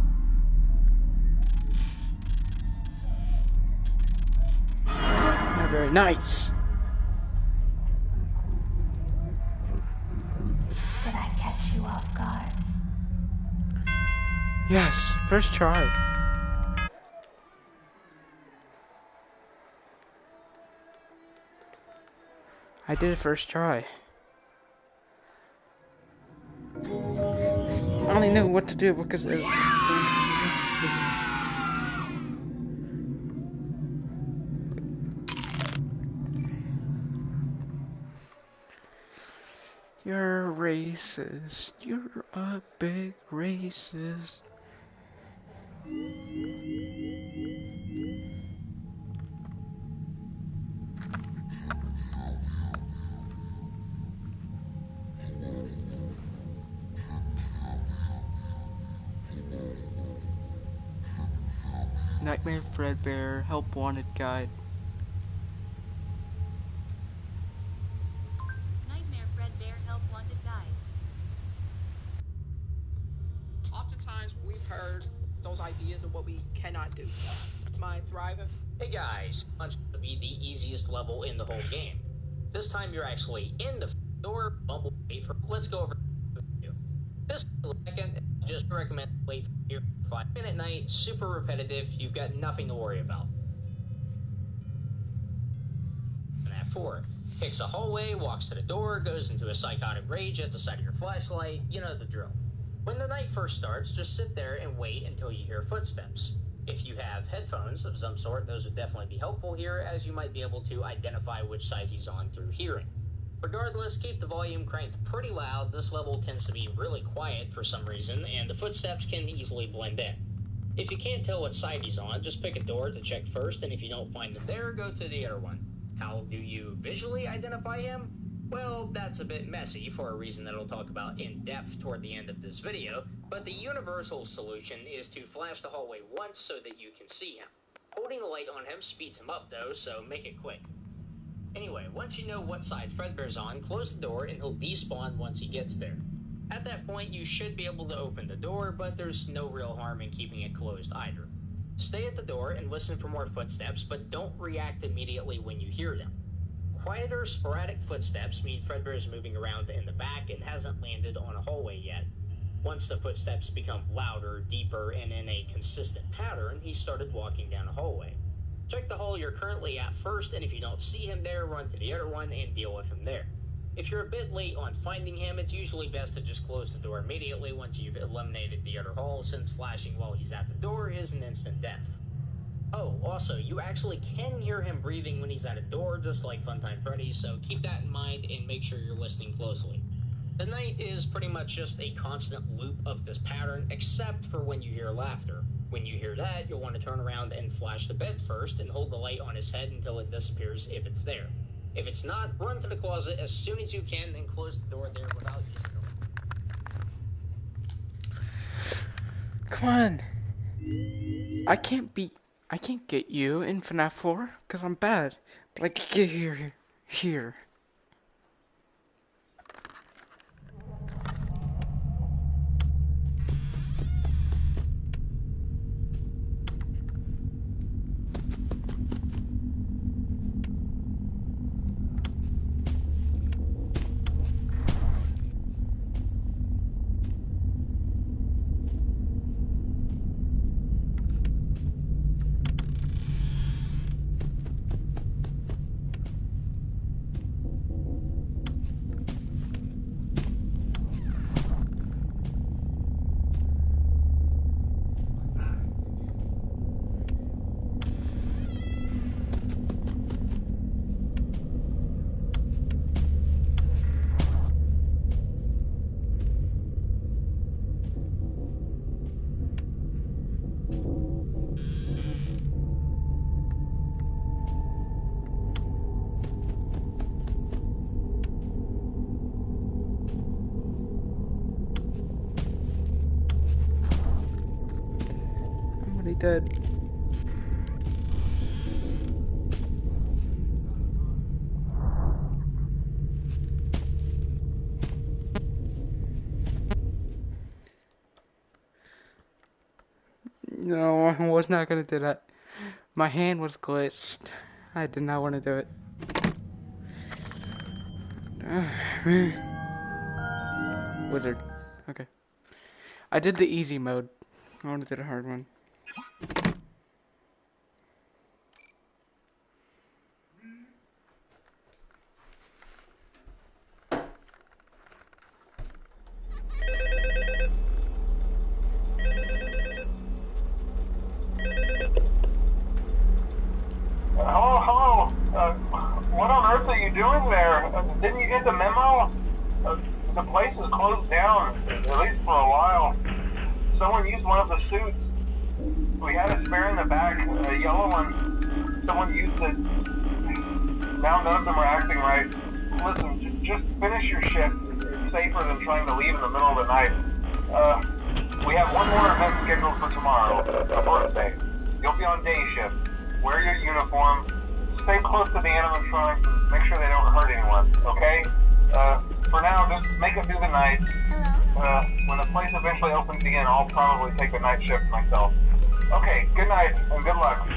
Yeah, very nice. Did I catch you off guard? Yes, first try. I did it first try. I only knew what to do because of You're racist. You're a big racist. Nightmare Fredbear, Help Wanted Guide. Nightmare Fredbear Help Wanted Guide. Oftentimes, we've heard those ideas of what we cannot do. My thriving. Hey guys, wants to be the easiest level in the whole game. This time you're actually in the door. Bumble wait for. Let's go over the video. This second, just recommend wait for your 5-minute night. Super repetitive. You've got nothing to worry about. Fnaf 4 picks a hallway, walks to the door, goes into a psychotic rage at the sight of your flashlight. You know the drill. When the night first starts, just sit there and wait until you hear footsteps. If you have headphones of some sort, those would definitely be helpful here, as you might be able to identify which side he's on through hearing. Regardless, keep the volume cranked pretty loud. This level tends to be really quiet for some reason, and the footsteps can easily blend in. If you can't tell what side he's on, just pick a door to check first, and if you don't find him there, go to the other one. How do you visually identify him? Well, that's a bit messy for a reason that I'll talk about in depth toward the end of this video, but the universal solution is to flash the hallway once so that you can see him. Holding the light on him speeds him up though, so make it quick. Anyway, once you know what side Fredbear's on, close the door and he'll despawn once he gets there. At that point, you should be able to open the door, but there's no real harm in keeping it closed either. Stay at the door and listen for more footsteps, but don't react immediately when you hear them. Quieter, sporadic footsteps mean Fredbear is moving around in the back and hasn't landed on a hallway yet. Once the footsteps become louder, deeper, and in a consistent pattern, he started walking down a hallway. Check the hall you're currently at first, and if you don't see him there, run to the other one and deal with him there. If you're a bit late on finding him, it's usually best to just close the door immediately once you've eliminated the other hole, since flashing while he's at the door is an instant death. Oh, also, you actually can hear him breathing when he's at a door, just like Funtime Freddy, so keep that in mind and make sure you're listening closely. The night is pretty much just a constant loop of this pattern, except for when you hear laughter. When you hear that, you'll want to turn around and flash the bed first and hold the light on his head until it disappears if it's there. If it's not, run to the closet as soon as you can and close the door there without using it. Come on. I can't get you in FNAF 4 because I'm bad, but I can get here. I'm already dead. No, I was not gonna do that. My hand was glitched. I did not want to do it. Wizard. Okay. I did the easy mode. I want to do the hard one. Hello. What on earth are you doing there? Didn't you get the memo? The place is closed down, at least for a while. Someone used one of the suits. We had a spare in the back, a yellow one. Someone used it. Now none of them are acting right. Listen, just finish your shift. It's safer than trying to leave in the middle of the night. We have one more event scheduled for tomorrow, a birthday. You'll be on day shift. Wear your uniform. Stay close to the animatronics and make sure they don't hurt anyone, okay? For now, just make it through the night. Hello? When the place eventually opens again, I'll probably take the night shift myself. Okay, good night and good luck.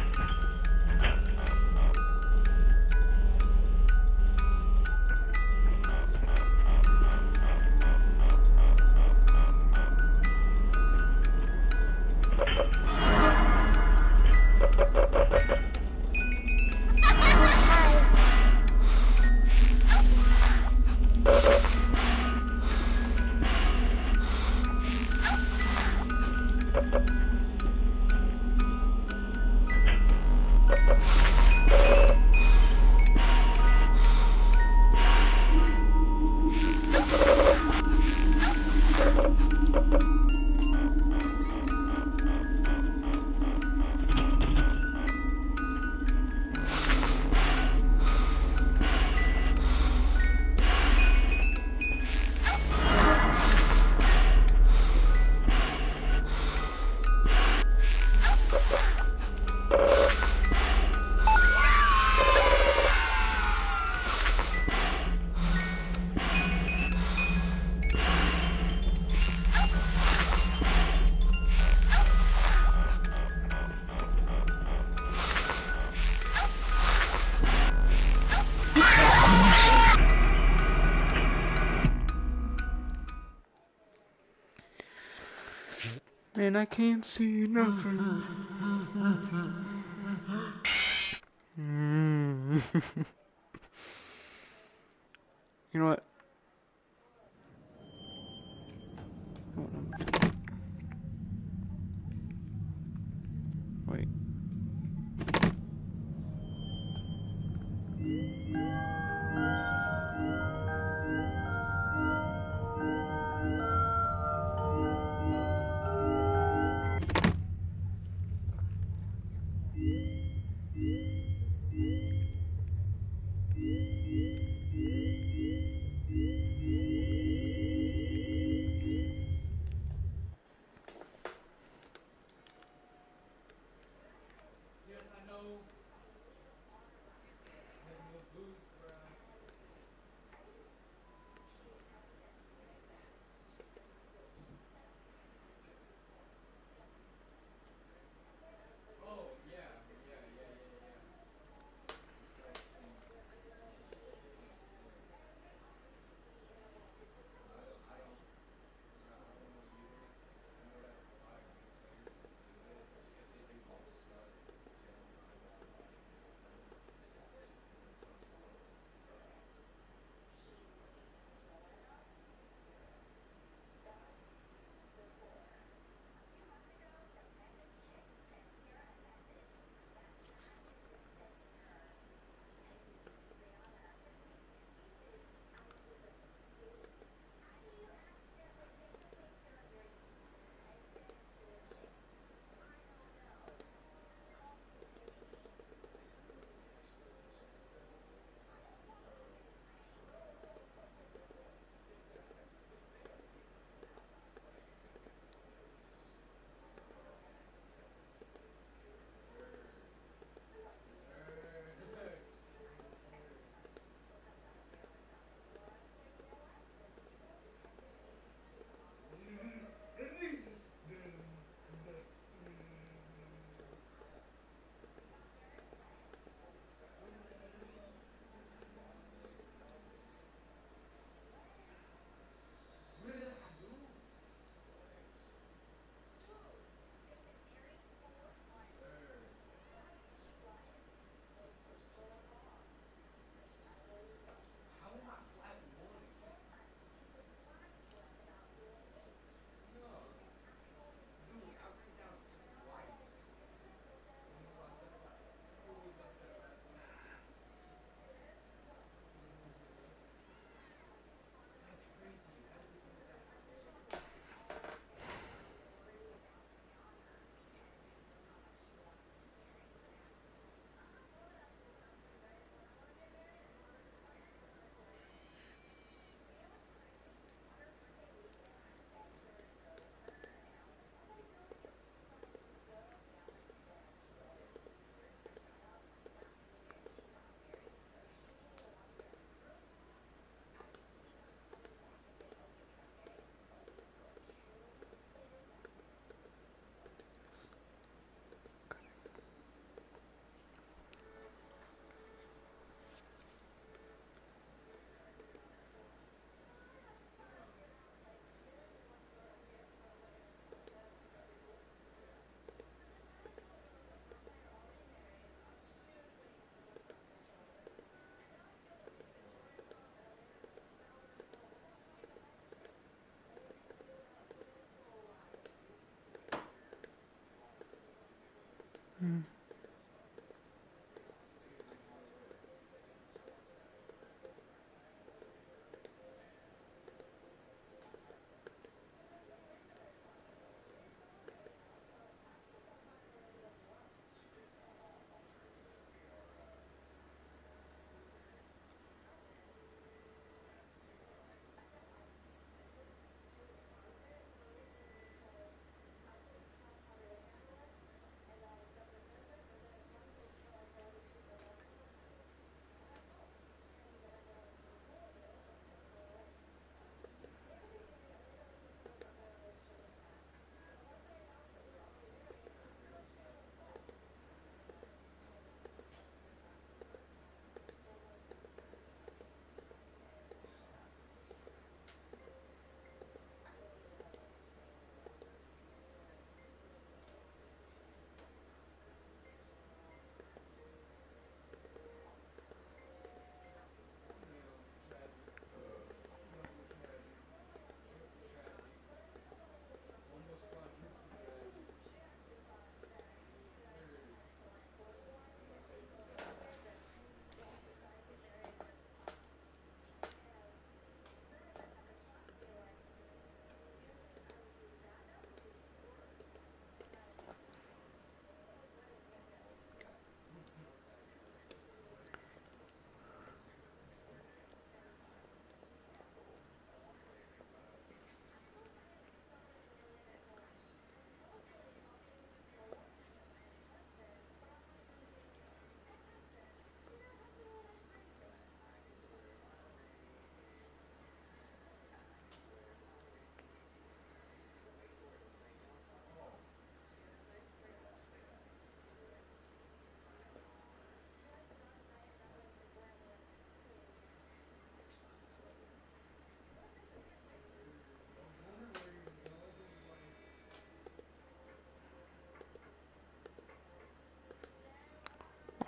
Man, I can't see nothing. You know what? Hold on. Wait. Yes, I know. There's no boost, bro. Oh, yeah. This guy's thing. I don't know either. I know that a lot of players do it. If they do both suck, they don't know why How am I flat one again? No. Dude, I went down twice. You know why I said that? Who was up that last night? That's crazy. How does it go that quick?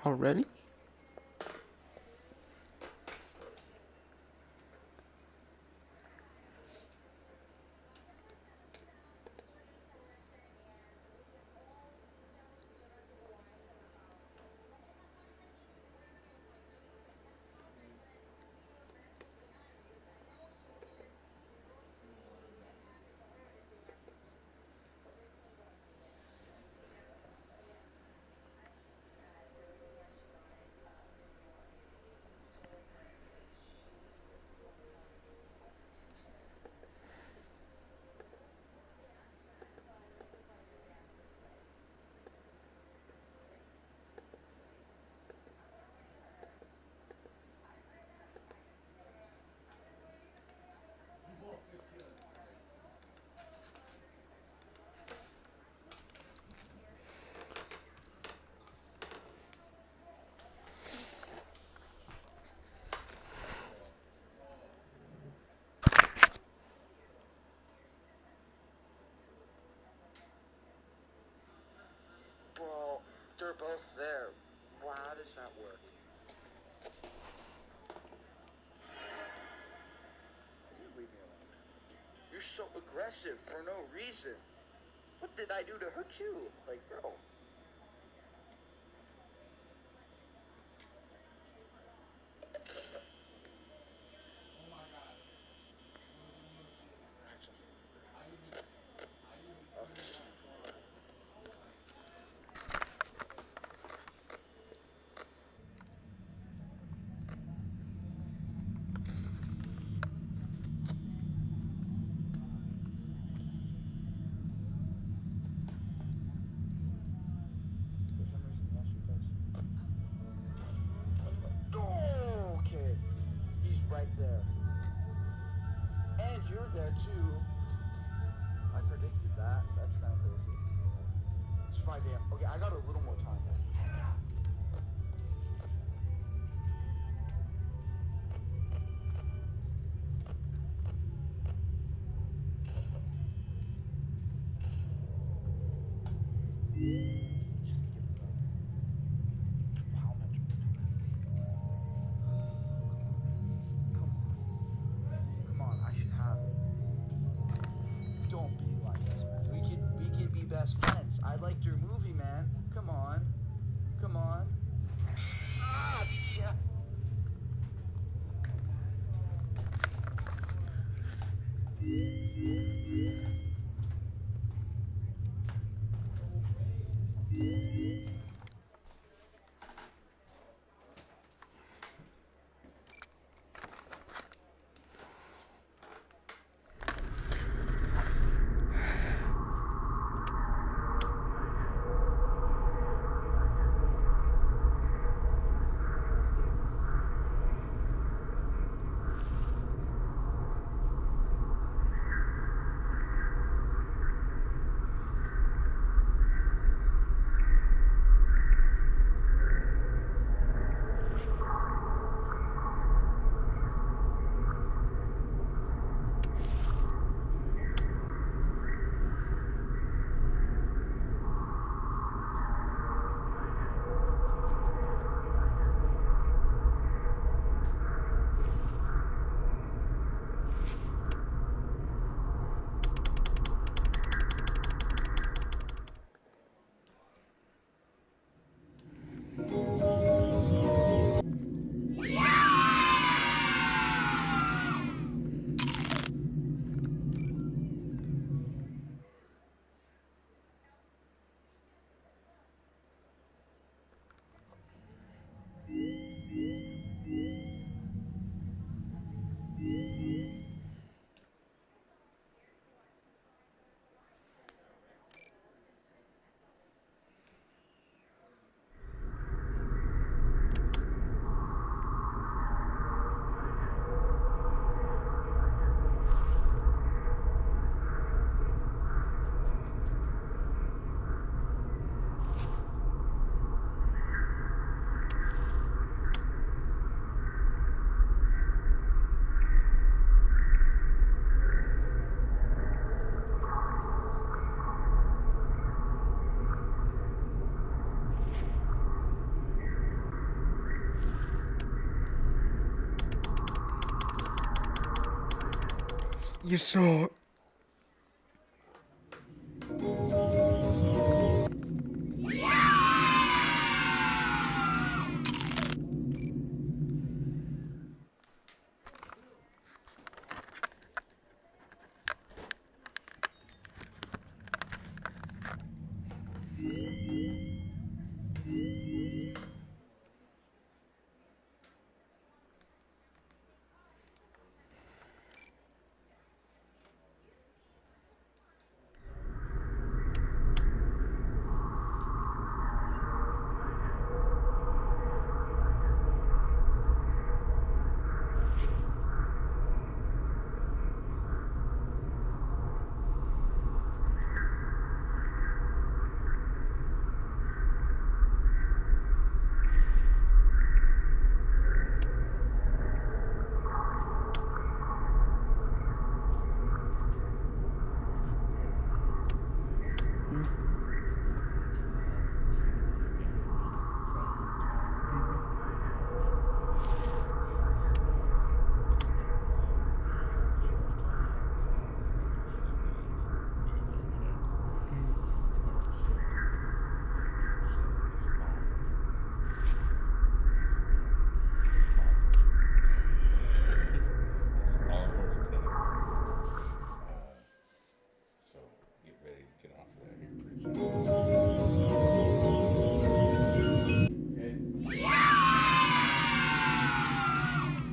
Already? Well, they're both there. Wow, how does that work? You leave me alone. You're so aggressive for no reason. What did I do to hurt you? Like, bro. Okay, he's right there. And you're there too. I predicted that. That's kind of crazy. It's 5 a.m. Okay, I got a little more time then. Come on, I should have it. Don't be like this, man. We could be best friends. I liked your movie, man. Come on. Come on. Ah, yeah. You saw.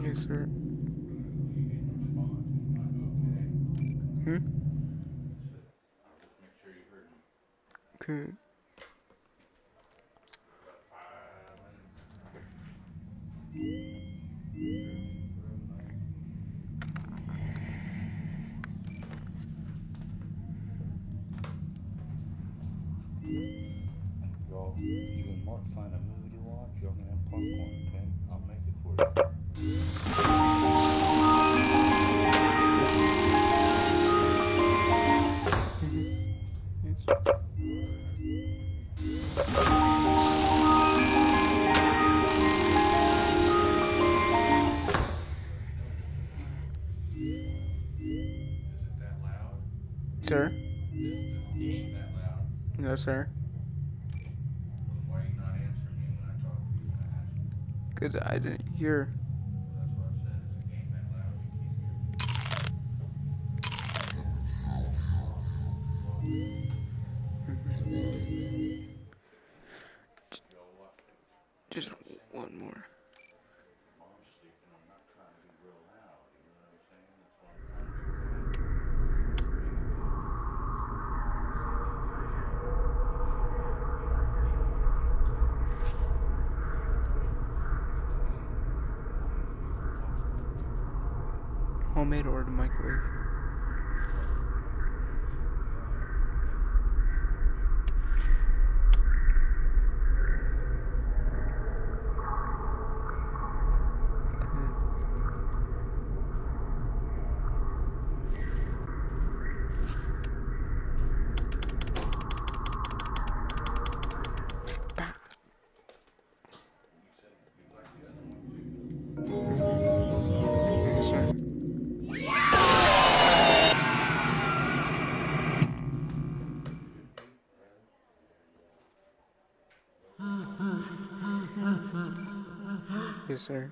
Yes, sir. Okay. Y'all, you and Mark find a movie to watch. Y'all can have popcorn, okay? I'll make it for you. Sir? No, sir. Why are you not answering me when I talk to you and I ask you? Because I didn't hear. That's what I said. Is the game that loud? Just one more. Mom's sleeping. I'm not trying to be real loud. You know what I'm saying? That's why I'm trying to be quiet. Homemade or the microwave? Yes, sir.